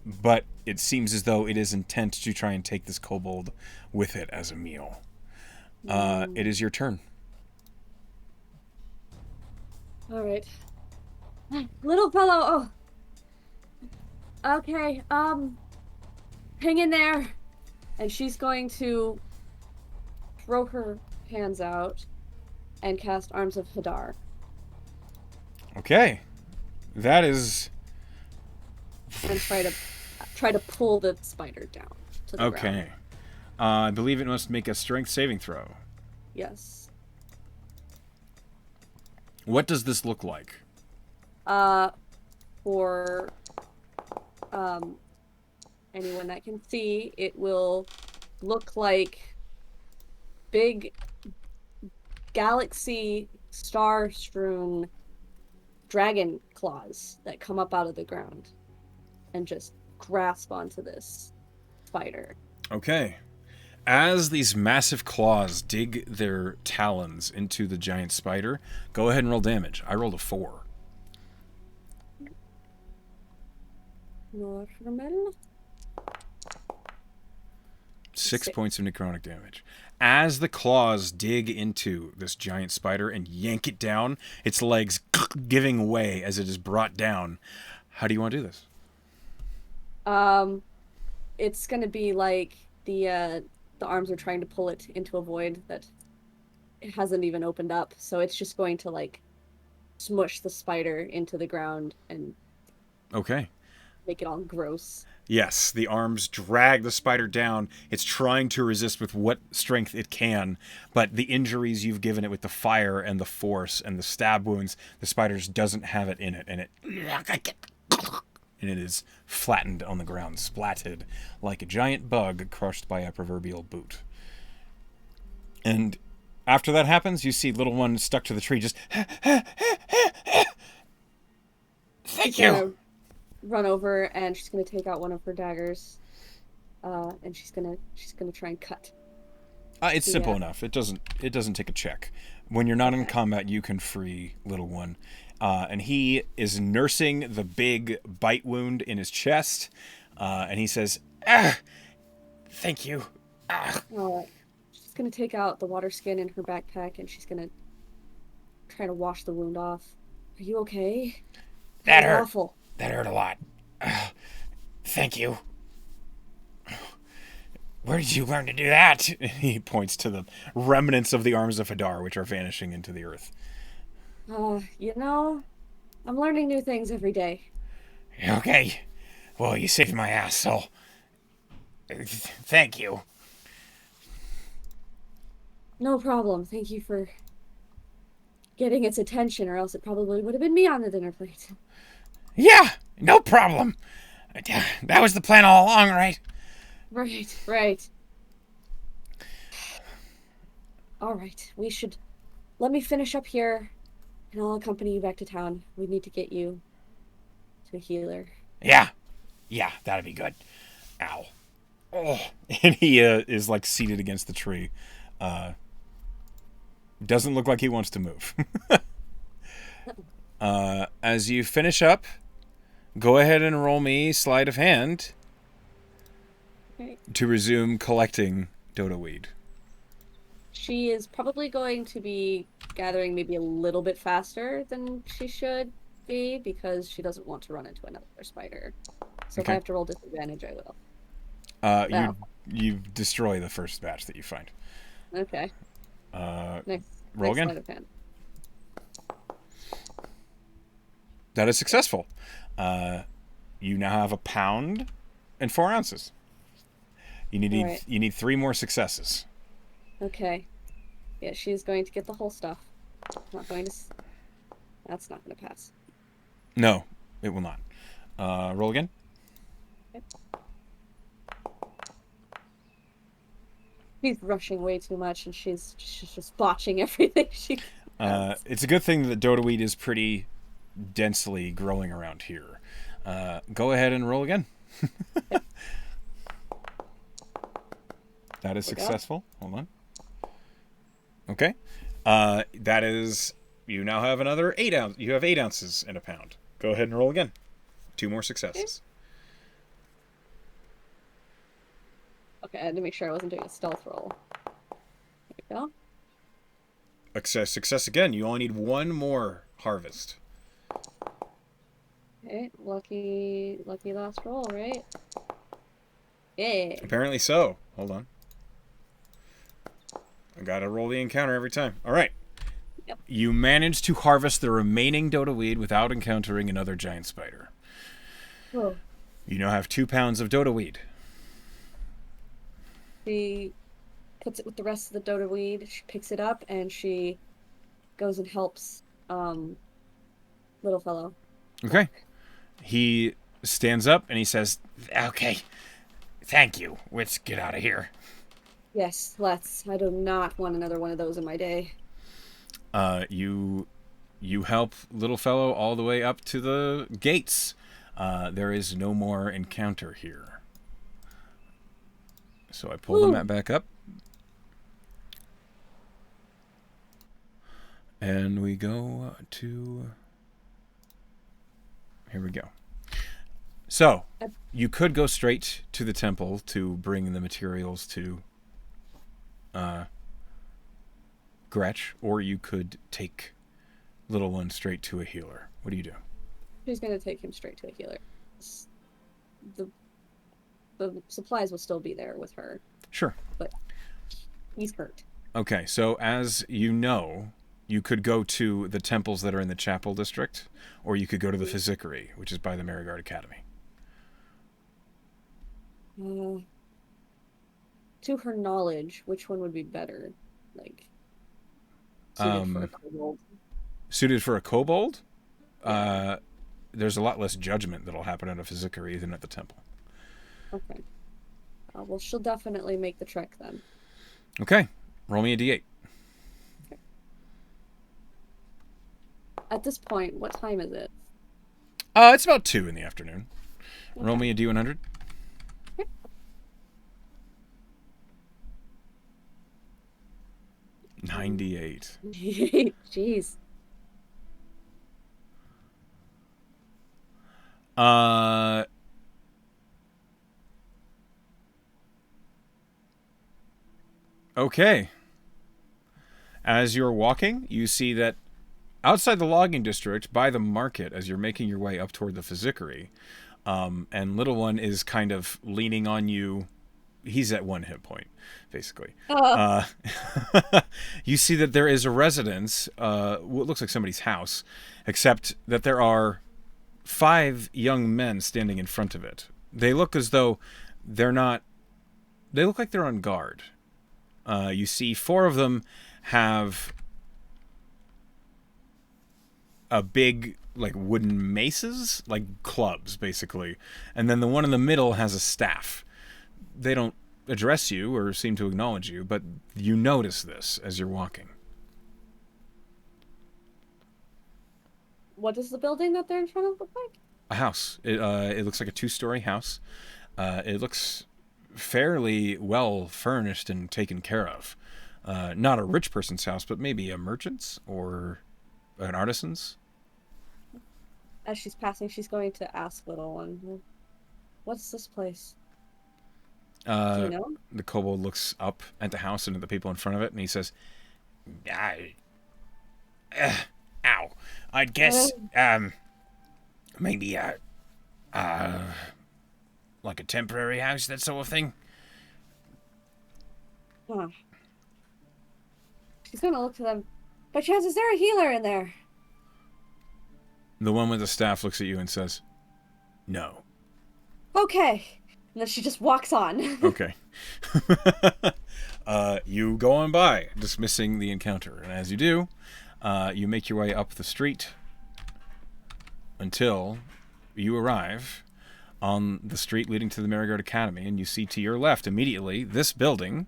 [SPEAKER 1] but it seems as though it is intent to try and take this kobold with it as a meal. It is your turn.
[SPEAKER 2] All right. Little fellow. Oh, okay. Hang in there. And she's going to throw her hands out and cast Arms of Hadar.
[SPEAKER 1] Okay. That is...
[SPEAKER 2] And try to pull the spider down to the ground.
[SPEAKER 1] Okay. I believe it must make a strength saving throw.
[SPEAKER 2] Yes.
[SPEAKER 1] What does this look like?
[SPEAKER 2] For anyone that can see, it will look like big galaxy star strewn dragon claws that come up out of the ground and just grasp onto this spider.
[SPEAKER 1] Okay. As these massive claws dig their talons into the giant spider, go ahead and roll damage. I rolled a 4.
[SPEAKER 2] Normal.
[SPEAKER 1] 6 points of necrotic damage. As the claws dig into this giant spider and yank it down, its legs giving way as it is brought down. How do you want to do this?
[SPEAKER 2] It's gonna be like the arms are trying to pull it into a void that it hasn't even opened up, so it's just going to like smush the spider into the ground and
[SPEAKER 1] Okay.
[SPEAKER 2] make it all gross.
[SPEAKER 1] Yes, the arms drag the spider down. It's trying to resist with what strength it can, but the injuries you've given it with the fire and the force and the stab wounds, the spider doesn't have it in it, and it is flattened on the ground, splatted like a giant bug crushed by a proverbial boot. And after that happens, you see little one stuck to the tree just thank you.
[SPEAKER 2] Run over, and she's gonna take out one of her daggers, and she's gonna try and cut.
[SPEAKER 1] It's simple enough. It doesn't take a check. When you're not in combat, you can free little one, and he is nursing the big bite wound in his chest, and he says, "Thank you."
[SPEAKER 2] She's gonna take out the water skin in her backpack, and she's gonna try to wash the wound off. Are you okay?
[SPEAKER 1] That hurt.
[SPEAKER 2] Awful.
[SPEAKER 1] That hurt a lot. Thank you. Where did you learn to do that? He points to the remnants of the arms of Hadar, which are vanishing into the earth.
[SPEAKER 2] I'm learning new things every day.
[SPEAKER 1] Okay. Well, you saved my ass, so thank you.
[SPEAKER 2] No problem. Thank you for getting its attention, or else it probably would have been me on the dinner plate.
[SPEAKER 1] Yeah, no problem. That was the plan all along, right?
[SPEAKER 2] Right. All right, let me finish up here, and I'll accompany you back to town. We need to get you to a healer.
[SPEAKER 1] Yeah, that'd be good. Ow. Oh. And he is like seated against the tree. Doesn't look like he wants to move. As you finish up, go ahead and roll me sleight of hand to resume collecting dodo weed.
[SPEAKER 2] She is probably going to be gathering maybe a little bit faster than she should be, because she doesn't want to run into another spider. So if I have to roll disadvantage, I will.
[SPEAKER 1] You destroy the first batch that you find.
[SPEAKER 2] Okay. Next
[SPEAKER 1] roll again.
[SPEAKER 2] Sleight of hand.
[SPEAKER 1] That is successful. You now have 1 pound and 4 ounces. You need 3 more successes.
[SPEAKER 2] Okay. Yeah, she's going to get the whole stuff. That's not going to pass.
[SPEAKER 1] No, it will not. Roll again.
[SPEAKER 2] Okay. She's rushing way too much, and she's just botching everything she does.
[SPEAKER 1] It's a good thing that dodo weed is pretty densely growing around here. Go ahead and roll again. That is successful. Hold on. Okay. That is... You now have another 8 ounces. You have 8 ounces in 1 pound. Go ahead and roll again. 2 more successes.
[SPEAKER 2] Okay, I had to make sure I wasn't doing a stealth roll. There we go.
[SPEAKER 1] Success again. You only need one more harvest.
[SPEAKER 2] Okay, lucky last roll, right? Yeah.
[SPEAKER 1] Apparently so. Hold on. I gotta roll the encounter every time. All right.
[SPEAKER 2] Yep.
[SPEAKER 1] You managed to harvest the remaining Dodo weed without encountering another giant spider.
[SPEAKER 2] Oh.
[SPEAKER 1] You now have 2 pounds of Dodo weed.
[SPEAKER 2] She puts it with the rest of the Dodo weed. She picks it up and she goes and helps little fellow.
[SPEAKER 1] Okay. He stands up and he says, "Okay, thank you. Let's get out of here."
[SPEAKER 2] Yes, let's. I do not want another one of those in my day.
[SPEAKER 1] You help little fellow all the way up to the gates. There is no more encounter here. So I pull the map back up. And we go to... Here we go. So, you could go straight to the temple to bring the materials to Gretch, or you could take little one straight to a healer. What do you do?
[SPEAKER 2] She's gonna take him straight to a healer. The supplies will still be there with her.
[SPEAKER 1] Sure.
[SPEAKER 2] But he's hurt.
[SPEAKER 1] Okay, so as you know, you could go to the temples that are in the chapel district, or you could go to the Physicary, which is by the Merigard Academy.
[SPEAKER 2] To her knowledge, which one would be better? Like, suited for a kobold.
[SPEAKER 1] Suited for a kobold?
[SPEAKER 2] Yeah.
[SPEAKER 1] There's a lot less judgment that'll happen at a Physicary than at the temple.
[SPEAKER 2] Okay. Well, she'll definitely make the trek then.
[SPEAKER 1] Okay. Roll me a d8.
[SPEAKER 2] Okay. At this point, what time is it?
[SPEAKER 1] It's about 2 in the afternoon.
[SPEAKER 2] Okay.
[SPEAKER 1] Roll me a d100.
[SPEAKER 2] Okay.
[SPEAKER 1] 98.
[SPEAKER 2] Jeez.
[SPEAKER 1] Okay. As you're walking, you see that outside the logging district, by the market, as you're making your way up toward the Physicary, and little one is kind of leaning on you. He's at 1 hit point, basically. You see that there is a residence, what looks like somebody's house, except that there are 5 young men standing in front of it. They look as though they're not... They look like they're on guard. You see 4 of them have a big, like, wooden maces, like clubs, basically. And then the one in the middle has a staff. They don't address you or seem to acknowledge you, but you notice this as you're walking.
[SPEAKER 2] What does the building that they're in front of look like?
[SPEAKER 1] A house. It looks like a 2-story house. It looks fairly well furnished and taken care of. Not a rich person's house, but maybe a merchant's or an artisan's.
[SPEAKER 2] As she's passing, she's going to ask little one, "What's this place?" Do you know?
[SPEAKER 1] The kobold looks up at the house and at the people in front of it, and he says, ow. I'd guess, maybe, like a temporary house, that sort of thing.
[SPEAKER 2] Huh. She's gonna look to them. By chance, is there a healer in there?
[SPEAKER 1] The one with the staff looks at you and says, "No."
[SPEAKER 2] Okay. And then she just walks on.
[SPEAKER 1] Okay. You go on by, dismissing the encounter. And as you do, you make your way up the street until you arrive on the street leading to the Merigard Academy, and you see to your left immediately, this building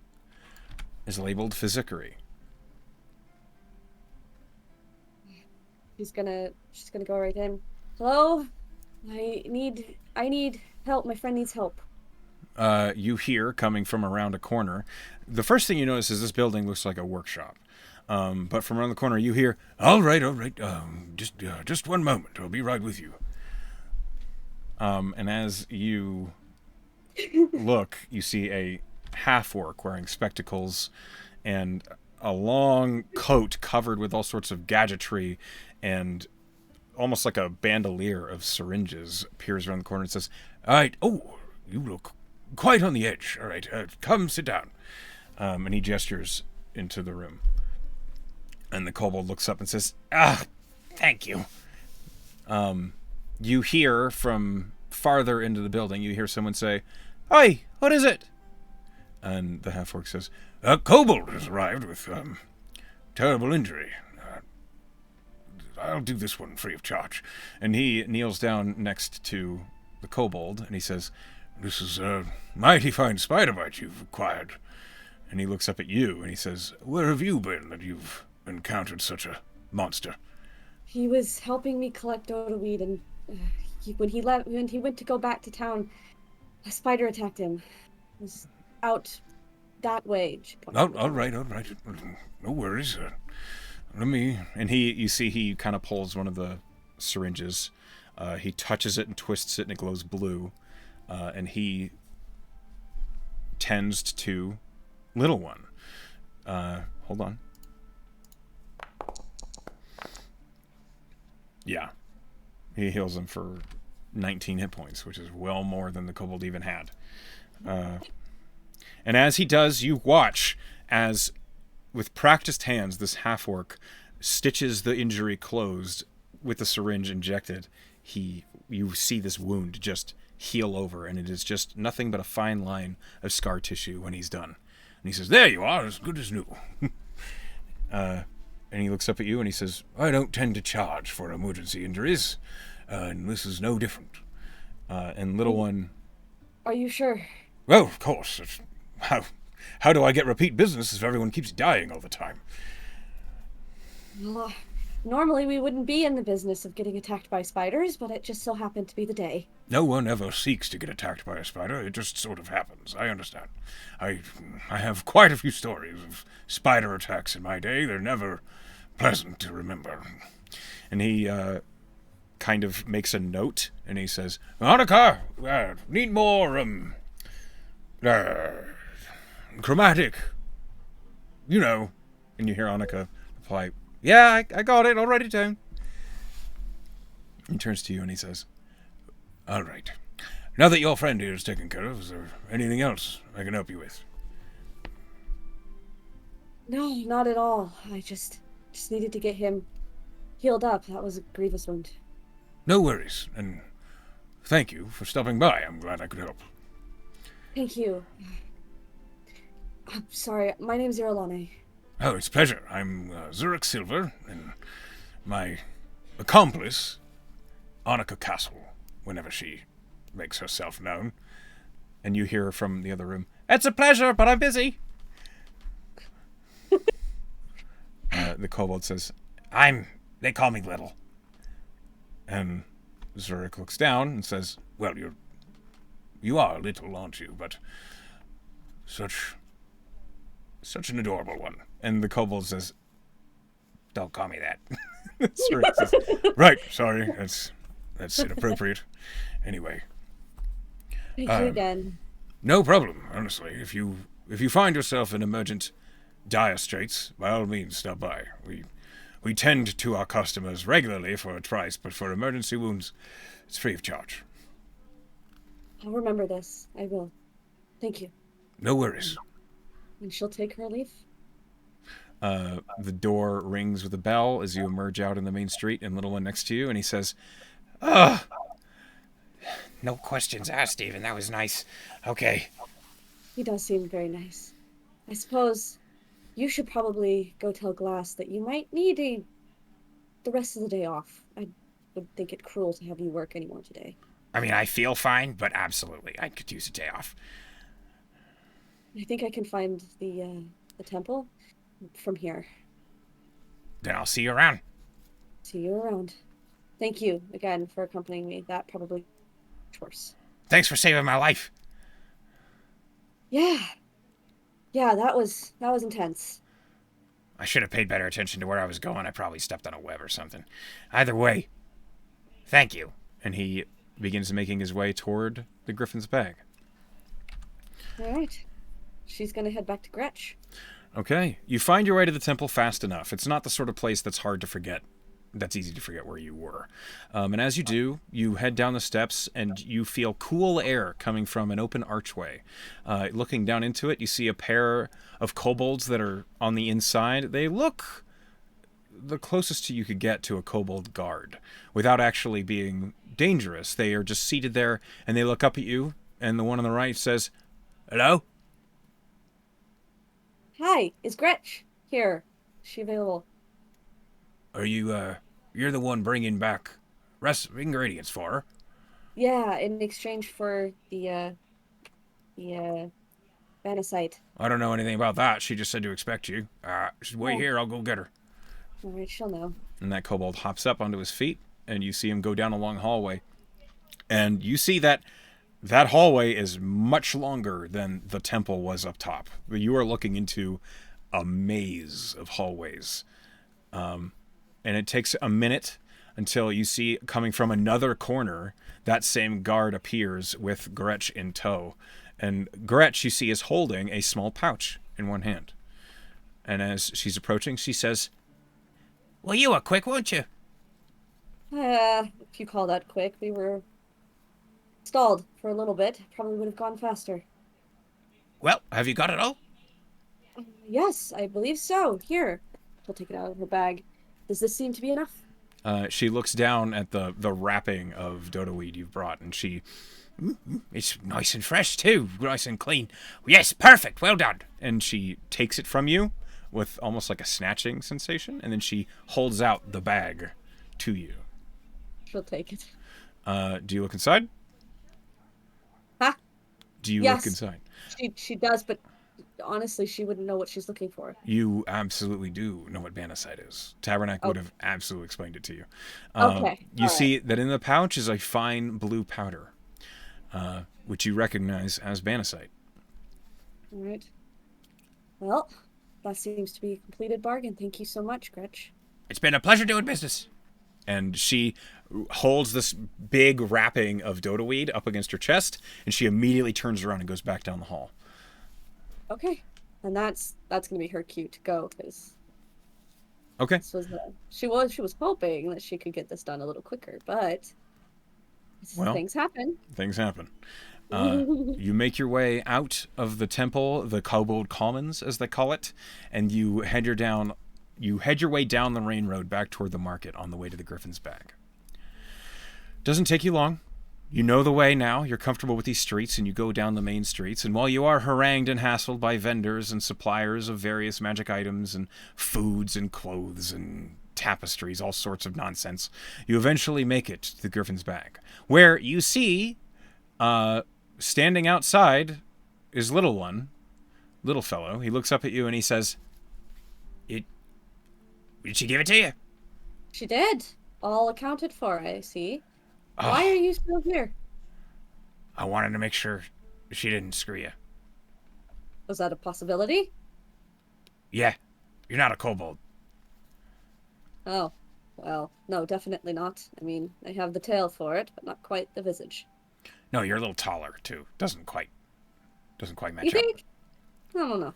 [SPEAKER 1] is labeled Physicary.
[SPEAKER 2] She's gonna go right in. "Hello? I need help. My friend needs help."
[SPEAKER 1] You hear, coming from around a corner, the first thing you notice is this building looks like a workshop. But from around the corner, you hear, all right, just one moment. I'll be right with you." And as you look, you see a half-orc wearing spectacles and a long coat covered with all sorts of gadgetry and almost like a bandolier of syringes appears around the corner and says, "All right, oh, you look quite on the edge. All right, come sit down." And he gestures into the room. And the kobold looks up and says, thank you. You hear from farther into the building, you hear someone say, "Hi, what is it?" And the half-orc says, "A kobold has arrived with terrible injury. I'll do this one free of charge." And he kneels down next to the kobold, and he says, "This is a mighty fine spider bite you've acquired." And he looks up at you, and he says, "Where have you been that you've encountered such a monster?"
[SPEAKER 2] He was helping me collect weed, and when he went to go back to town, a spider attacked him. It was out that way.
[SPEAKER 1] All right. No worries. Let me... And you see he kind of pulls one of the syringes. He touches it and twists it, and it glows blue. And he tends to little one. Hold on. Yeah. He heals him for 19 hit points, which is well more than the kobold even had. And as he does, you watch as, with practiced hands, this half-orc stitches the injury closed with the syringe injected. You see this wound just heal over, and it is just nothing but a fine line of scar tissue when he's done. And he says, "There you are, as good as new." And he looks up at you and he says, "I don't tend to charge for emergency injuries, and this is no different." And little one...
[SPEAKER 2] Are you sure?
[SPEAKER 1] "Well, of course. How do I get repeat business if everyone keeps dying all the time?"
[SPEAKER 2] Well, normally we wouldn't be in the business of getting attacked by spiders, but it just so happened to be the day.
[SPEAKER 1] No one ever seeks to get attacked by a spider. It just sort of happens. I understand. I have quite a few stories of spider attacks in my day. They're never pleasant to remember. And he kind of makes a note, and he says, "Annika, need more chromatic. You know." And you hear Annika reply, "Yeah, I got it. I'll write it down." He turns to you and he says, "All right. Now that your friend here is taken care of, is there anything else I can help you with?"
[SPEAKER 2] No, not at all. I just needed to get him healed up. That was a grievous wound.
[SPEAKER 1] "No worries, and thank you for stopping by. I'm glad I could help."
[SPEAKER 2] Thank you. I'm sorry, my name's Irolahne.
[SPEAKER 1] "Oh, it's a pleasure. I'm Zurich Silver, and my accomplice, Annika Castle, whenever she makes herself known." And you hear from the other room, "It's a pleasure, but I'm busy." The kobold says, They call me Little." And Zurich looks down and says, "Well, you are little, aren't you? But such an adorable one." And the kobold says, "Don't call me that." Zurich says, "Right, sorry, that's inappropriate. Anyway."
[SPEAKER 2] Thank you again.
[SPEAKER 1] "No problem, honestly. If you find yourself in emergent dire straits, by all means stop by. We tend to our customers regularly for a price, but for emergency wounds, it's free of charge."
[SPEAKER 2] I'll remember this. I will. Thank you.
[SPEAKER 1] "No worries."
[SPEAKER 2] And she'll take her leave.
[SPEAKER 1] The door rings with a bell as you emerge out in the main street, and little one next to you, and he says, "No questions asked, Stephen. That was nice. Okay."
[SPEAKER 2] He does seem very nice. I suppose you should probably go tell Glass that you might need the rest of the day off. I would think it cruel to have you work anymore today.
[SPEAKER 1] I mean, I feel fine, but absolutely, I could use a day off.
[SPEAKER 2] I think I can find the temple from here.
[SPEAKER 1] Then I'll see you around.
[SPEAKER 2] See you around. Thank you again for accompanying me. That probably worse.
[SPEAKER 1] Thanks for saving my life.
[SPEAKER 2] Yeah, that was intense.
[SPEAKER 1] I should have paid better attention to where I was going. I probably stepped on a web or something. Either way, thank you. And he begins making his way toward the griffin's bag.
[SPEAKER 2] All right. she's gonna head back to Gretch.
[SPEAKER 1] Okay. You find your way to the temple fast enough. It's not the sort of place that's hard to forget. That's easy to forget where you were. And as you do, you head down the steps and you feel cool air coming from an open archway. Looking down into it, you see a pair of kobolds that are on the inside. They look the closest to you could get to a kobold guard without actually being dangerous. They are just seated there and they look up at you, and the one on the right says, "Hello?"
[SPEAKER 2] Hi, is Gretch here? Is she available?
[SPEAKER 1] Are you, you're the one bringing back ingredients for her?
[SPEAKER 2] Yeah, in exchange for the Vanacite.
[SPEAKER 1] I don't know anything about that. She just said to expect you. She's wait
[SPEAKER 2] Oh,
[SPEAKER 1] here. I'll go get her.
[SPEAKER 2] all right, she'll know.
[SPEAKER 1] And that kobold hops up onto his feet, and you see him go down a long hallway. And you see that that hallway is much longer than the temple was up top. You are looking into a maze of hallways. And it takes a minute until you see, coming from another corner, that same guard appears with Gretch in tow. And Gretch, you see, is holding a small pouch in one hand. And as she's approaching, she says, "Well, you were quick, weren't you?"
[SPEAKER 2] If you call that quick, we were stalled for a little bit. Probably would have gone faster.
[SPEAKER 1] "Well, have you got it all?"
[SPEAKER 2] Yes, I believe so. Here. She'll take it out of her bag. Does this seem to be enough?
[SPEAKER 1] She looks down at the wrapping of dodo weed you've brought, and it's nice and fresh too, nice and clean. Yes, perfect, well done. And she takes it from you with almost like a snatching sensation, and then she holds out the bag to you.
[SPEAKER 2] She'll take it.
[SPEAKER 1] Do you look inside?
[SPEAKER 2] Huh?
[SPEAKER 1] Do you
[SPEAKER 2] Yes.
[SPEAKER 1] look inside?
[SPEAKER 2] She does, but honestly, she wouldn't know what she's looking for.
[SPEAKER 1] You absolutely do know what Banacite is. Tabernacle
[SPEAKER 2] Oh,
[SPEAKER 1] would have absolutely explained it to you.
[SPEAKER 2] okay.
[SPEAKER 1] You
[SPEAKER 2] All right.
[SPEAKER 1] see that in the pouch is a fine blue powder, which you recognize as Banacite.
[SPEAKER 2] All right. Well, that seems to be a completed bargain. Thank you so much, Gretch.
[SPEAKER 1] It's been a pleasure doing business. And she holds this big wrapping of dodo weed up against her chest, and she immediately turns around and goes back down the hall.
[SPEAKER 2] Okay. And that's gonna be her cue to go, because
[SPEAKER 1] Okay.
[SPEAKER 2] this was she was hoping that she could get this done a little quicker, but
[SPEAKER 1] Well,
[SPEAKER 2] things happen.
[SPEAKER 1] things happen. You make your way out of the temple, the Kobold Commons, as they call it, and you head your way down the rain road back toward the market on the way to the Griffin's Bag. Doesn't take you long. You know the way now. You're comfortable with these streets, and you go down the main streets. And while you are harangued and hassled by vendors and suppliers of various magic items and foods and clothes and tapestries, all sorts of nonsense, you eventually make it to the Griffin's Bag, where you see, standing outside, is little fellow. He looks up at you and he says, "Did she give it to you?"
[SPEAKER 2] She did. All accounted for, I see.
[SPEAKER 1] Oh,
[SPEAKER 2] Why are you still here?
[SPEAKER 1] I wanted to make sure she didn't screw you.
[SPEAKER 2] Was that a possibility?
[SPEAKER 1] Yeah, you're not a kobold.
[SPEAKER 2] Oh, well, no, definitely not. I mean, I have the tail for it, but not quite the visage.
[SPEAKER 1] No, you're a little taller too. Doesn't quite match
[SPEAKER 2] You
[SPEAKER 1] up.
[SPEAKER 2] think? I don't know.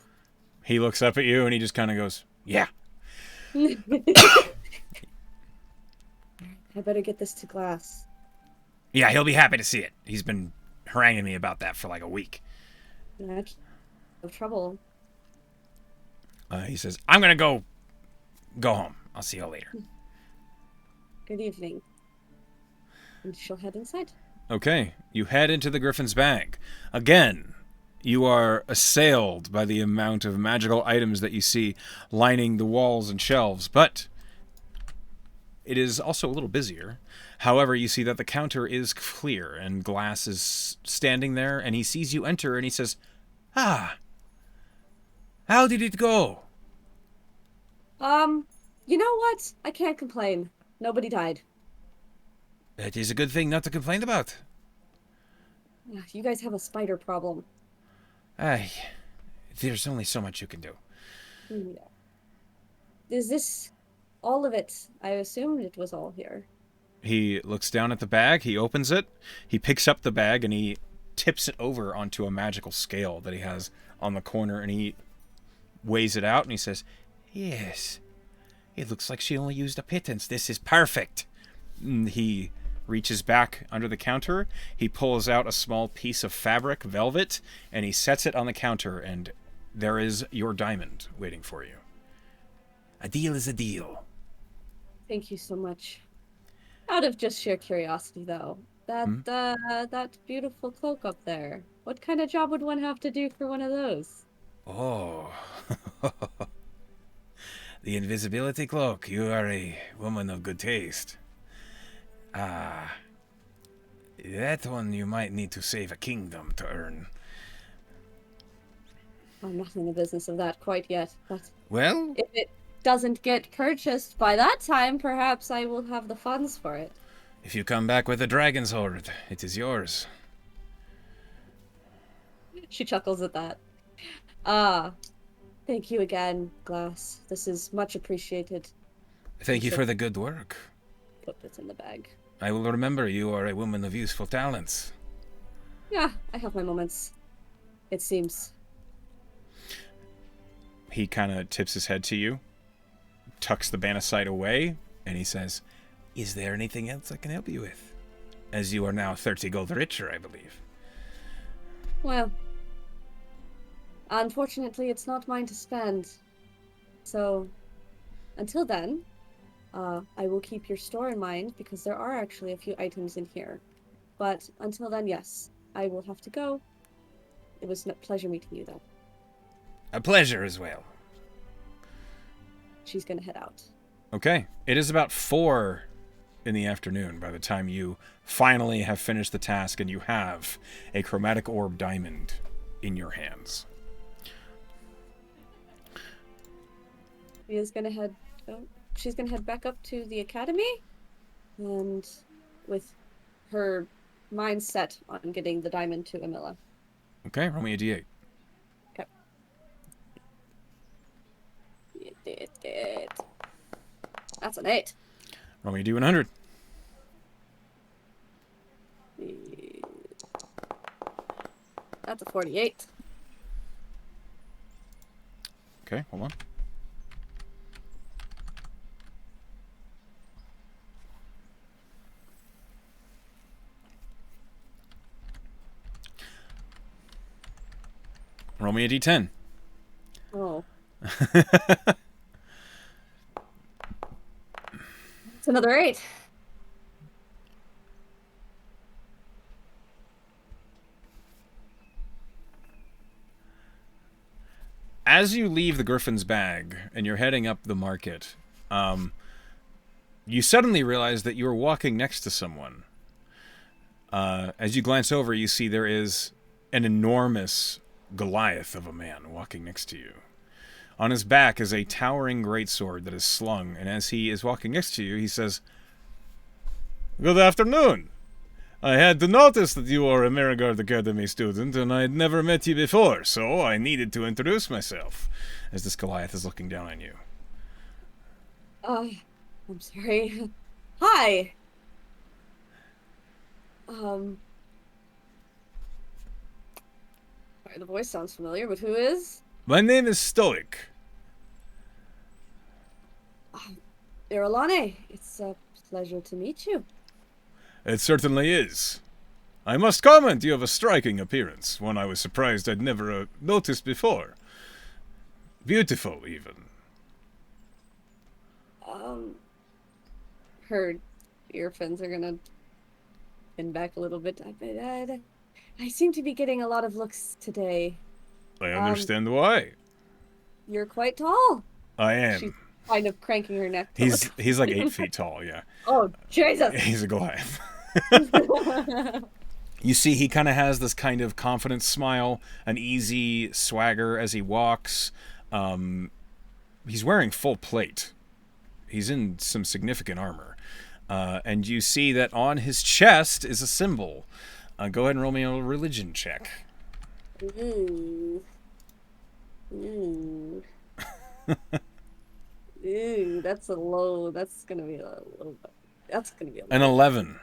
[SPEAKER 1] He looks up at you and he just kind of goes, "Yeah."
[SPEAKER 2] I better get this to Glass.
[SPEAKER 1] Yeah, he'll be happy to see it. He's been haranguing me about that for like a week.
[SPEAKER 2] No trouble.
[SPEAKER 1] He says, "I'm gonna go home. I'll see you all later."
[SPEAKER 2] Good evening. And she'll head inside.
[SPEAKER 1] Okay, you head into the Griffin's Bag. Again, you are assailed by the amount of magical items that you see lining the walls and shelves, but it is also a little busier. However, you see that the counter is clear, and Glass is standing there, and he sees you enter, and he says, "Ah, how did it go?"
[SPEAKER 2] You know what? I can't complain. Nobody died.
[SPEAKER 1] That is a good thing not to complain about.
[SPEAKER 2] You guys have a spider problem.
[SPEAKER 1] Ay, there's only so much you can do.
[SPEAKER 2] Yeah. Is this all of it? I assumed it was all here.
[SPEAKER 1] He looks down at the bag, he opens it, he picks up the bag, and he tips it over onto a magical scale that he has on the corner, and he weighs it out, and he says, "Yes, it looks like she only used a pittance. This is perfect." And he reaches back under the counter. He pulls out a small piece of fabric, velvet, and he sets it on the counter, and there is your diamond waiting for you. A deal is a deal.
[SPEAKER 2] Thank you so much. Out of just sheer curiosity, though, that beautiful cloak up there, what kind of job would one have to do for one of those?
[SPEAKER 1] Oh. The invisibility cloak. You are a woman of good taste. Ah. That one you might need to save a kingdom to earn.
[SPEAKER 2] I'm not in the business of that quite yet, but
[SPEAKER 1] Well,
[SPEAKER 2] if it doesn't get purchased by that time, perhaps I will have the funds for it.
[SPEAKER 1] if you come back with a dragon's hoard, it is yours.
[SPEAKER 2] She chuckles at that. Ah, thank you again, Glass. This is much appreciated.
[SPEAKER 1] Thank you for the good work.
[SPEAKER 2] Put this in the bag.
[SPEAKER 1] I will remember you are a woman of useful talents.
[SPEAKER 2] Yeah, I have my moments. It seems.
[SPEAKER 1] He kind of tips his head to you, tucks the banacite away, and he says, "Is there anything else I can help you with? As you are now 30 gold richer, I believe."
[SPEAKER 2] Well, unfortunately, it's not mine to spend. So, until then, I will keep your store in mind because there are actually a few items in here. But until then, yes, I will have to go. It was a pleasure meeting you, though.
[SPEAKER 1] A pleasure as well.
[SPEAKER 2] She's gonna head out.
[SPEAKER 1] Okay. It is about 4 in the afternoon by the time you finally have finished the task and you have a chromatic orb diamond in your hands.
[SPEAKER 2] She's gonna head back up to the academy, and with her mind set on getting the diamond to Amilla.
[SPEAKER 1] Okay, roll me a d8.
[SPEAKER 2] Okay. It. That's an 8.
[SPEAKER 1] Roll me a d100.
[SPEAKER 2] That's a 48.
[SPEAKER 1] Okay, hold on. Roll me a d10.
[SPEAKER 2] Oh. It's another 8.
[SPEAKER 1] As you leave the Griffin's bag and you're heading up the market, you suddenly realize that you are walking next to someone. As you glance over, you see there is an enormous Goliath of a man walking next to you. On his back is a towering greatsword that is slung, and as he is walking next to you, he says, "Good afternoon. I had to notice that you are a Merigard Academy student, and I had never met you before, so I needed to introduce myself," as this Goliath is looking down on you.
[SPEAKER 2] I'm sorry. Hi. Sorry, the voice sounds familiar, but who is?
[SPEAKER 1] My name is Stoic.
[SPEAKER 2] Irolahne. It's a pleasure to meet you.
[SPEAKER 1] It certainly is. I must comment you have a striking appearance, one I was surprised I'd never noticed before. Beautiful, even.
[SPEAKER 2] Her earphones are gonna bend back a little bit. I seem to be getting a lot of looks today.
[SPEAKER 1] I understand why.
[SPEAKER 2] You're quite tall.
[SPEAKER 1] I am.
[SPEAKER 2] She's kind of cranking her neck.
[SPEAKER 1] He's like 8 feet tall, yeah.
[SPEAKER 2] Oh, Jesus!
[SPEAKER 1] He's a Goliath. You see, he kind of has this kind of confident smile, an easy swagger as he walks. He's wearing full plate. He's in some significant armor. And you see that on his chest is a symbol. Go ahead and roll me a religion check.
[SPEAKER 2] Ooh. Ooh, that's a low. That's gonna be a low. That's gonna be a low.
[SPEAKER 1] An 11.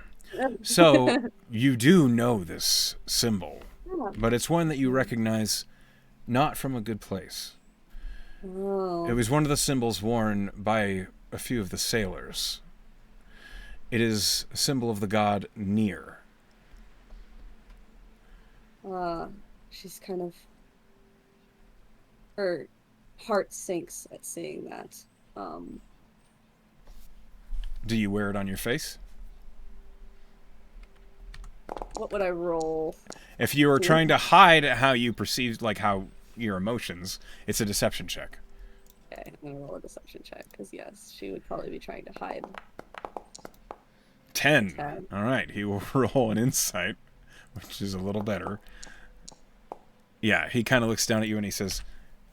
[SPEAKER 1] So, you do know this symbol,
[SPEAKER 2] Yeah.
[SPEAKER 1] but it's one that you recognize not from a good place. It
[SPEAKER 2] Oh.
[SPEAKER 1] was one of the symbols worn by a few of the sailors. It is a symbol of the god Near.
[SPEAKER 2] Uh, she's kind of her heart sinks at seeing that. Um,
[SPEAKER 1] Do you wear it on your face?
[SPEAKER 2] what would I roll?
[SPEAKER 1] If you were
[SPEAKER 2] To
[SPEAKER 1] trying to hide how you perceive, like how your emotions, it's a deception check.
[SPEAKER 2] Okay, I'm gonna roll a deception check because yes, she would probably be trying to hide.
[SPEAKER 1] 10.
[SPEAKER 2] 10.
[SPEAKER 1] All right, he will roll an insight, which is a little better. Yeah, he kind of looks down at you and he says,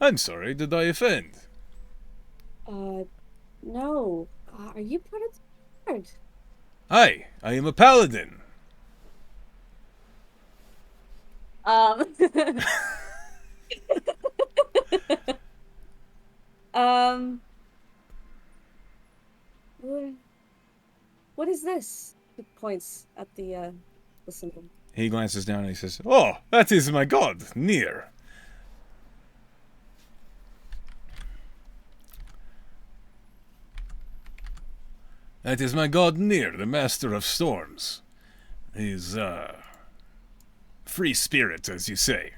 [SPEAKER 1] I'm sorry, did I offend?
[SPEAKER 2] Uh, no. Are you part of the guard?
[SPEAKER 1] Aye, I am a paladin.
[SPEAKER 2] Um, um, what, what is this? He points at the symbol.
[SPEAKER 1] He glances down and he says, Oh, that is my god, Near. That is my god Near, the master of storms. He's, free spirit, as you say.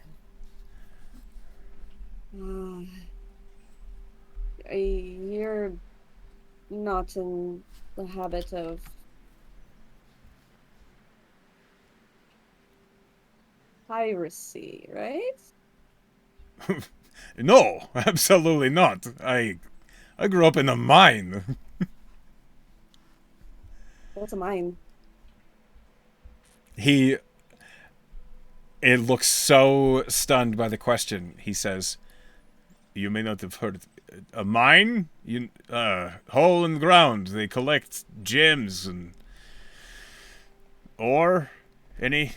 [SPEAKER 2] Uh, you're not in the habit of piracy, right?
[SPEAKER 1] No, absolutely not. I grew up in a mine.
[SPEAKER 2] What's a mine?
[SPEAKER 1] He it looks so stunned by the question. He says, "You may not have heard a mine. You hole in the ground. They collect gems and ore. Any,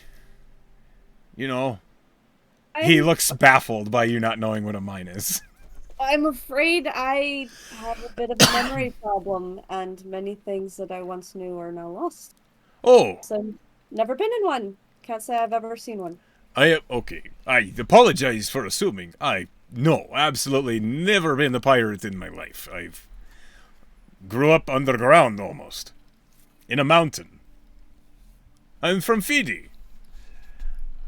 [SPEAKER 1] you know." He
[SPEAKER 2] I'm
[SPEAKER 1] looks baffled by you not knowing what a mine is.
[SPEAKER 2] I'm afraid I have a bit of a memory problem, and many things that I once knew are now lost.
[SPEAKER 1] Oh,
[SPEAKER 2] So, never been in one. Can't say I've ever seen one.
[SPEAKER 1] okay. I apologize for assuming. I no, absolutely never been a pirate in my life. I've grew up underground almost, in a mountain. I'm from Fiji.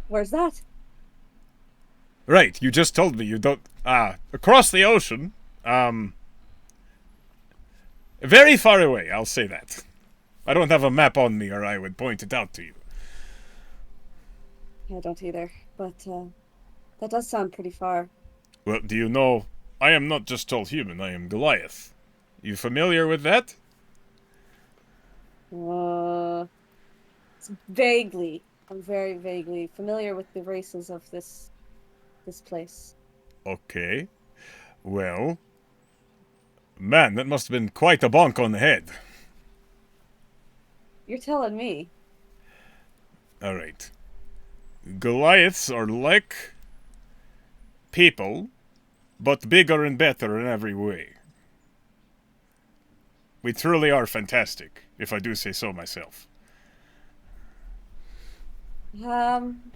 [SPEAKER 2] Where's that?
[SPEAKER 1] Right, you just told me you don't. Across the ocean. Very far away, I'll say that. I don't have a map on me or I would point it out to you.
[SPEAKER 2] I don't either, but that does sound pretty far.
[SPEAKER 1] Well, do you know, I am not just tall human, I am Goliath. You familiar with that?
[SPEAKER 2] Uh, vaguely. I'm very vaguely familiar with the races of this place.
[SPEAKER 1] Okay. Well, man, that must have been quite a bonk on the head.
[SPEAKER 2] You're telling me.
[SPEAKER 1] Alright. Goliaths are like people, but bigger and better in every way. We truly are fantastic, if I do say so myself.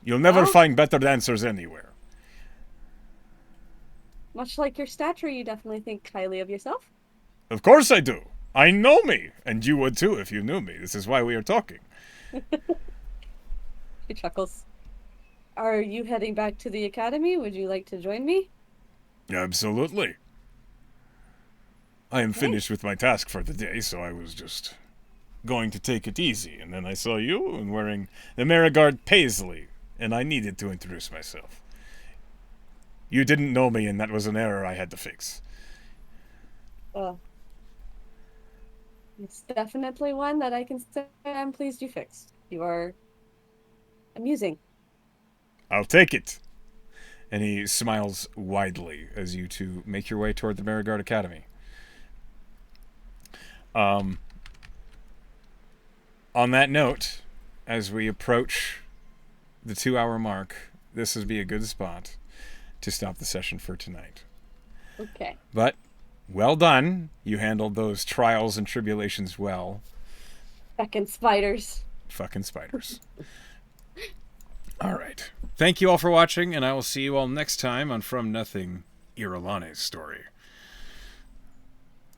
[SPEAKER 1] You'll never
[SPEAKER 2] Well,
[SPEAKER 1] find better dancers anywhere.
[SPEAKER 2] much like your stature, you definitely think highly of yourself.
[SPEAKER 1] Of course I do. I know me, and you would too if you knew me. This is why we are talking.
[SPEAKER 2] He chuckles. Are you heading back to the academy? Would you like to join me?
[SPEAKER 1] Absolutely. I am
[SPEAKER 2] Okay.
[SPEAKER 1] finished with my task for the day, so I was just going to take it easy, and then I saw you and wearing the Marigard paisley, and I needed to introduce myself. You didn't know me, and that was an error I had to fix.
[SPEAKER 2] Well, it's definitely one that I can say I'm pleased you fixed. You are amusing.
[SPEAKER 1] I'll take it. And he smiles widely as you two make your way toward the Marigard Academy. On that note, as we approach the 2 hour mark, this would be a good spot to stop the session for tonight.
[SPEAKER 2] Okay.
[SPEAKER 1] But well done. You handled those trials and tribulations well.
[SPEAKER 2] Second spiders.
[SPEAKER 1] Fucking spiders. All right. Thank you all for watching, and I will see you all next time on From Nothing, Irolahne's story.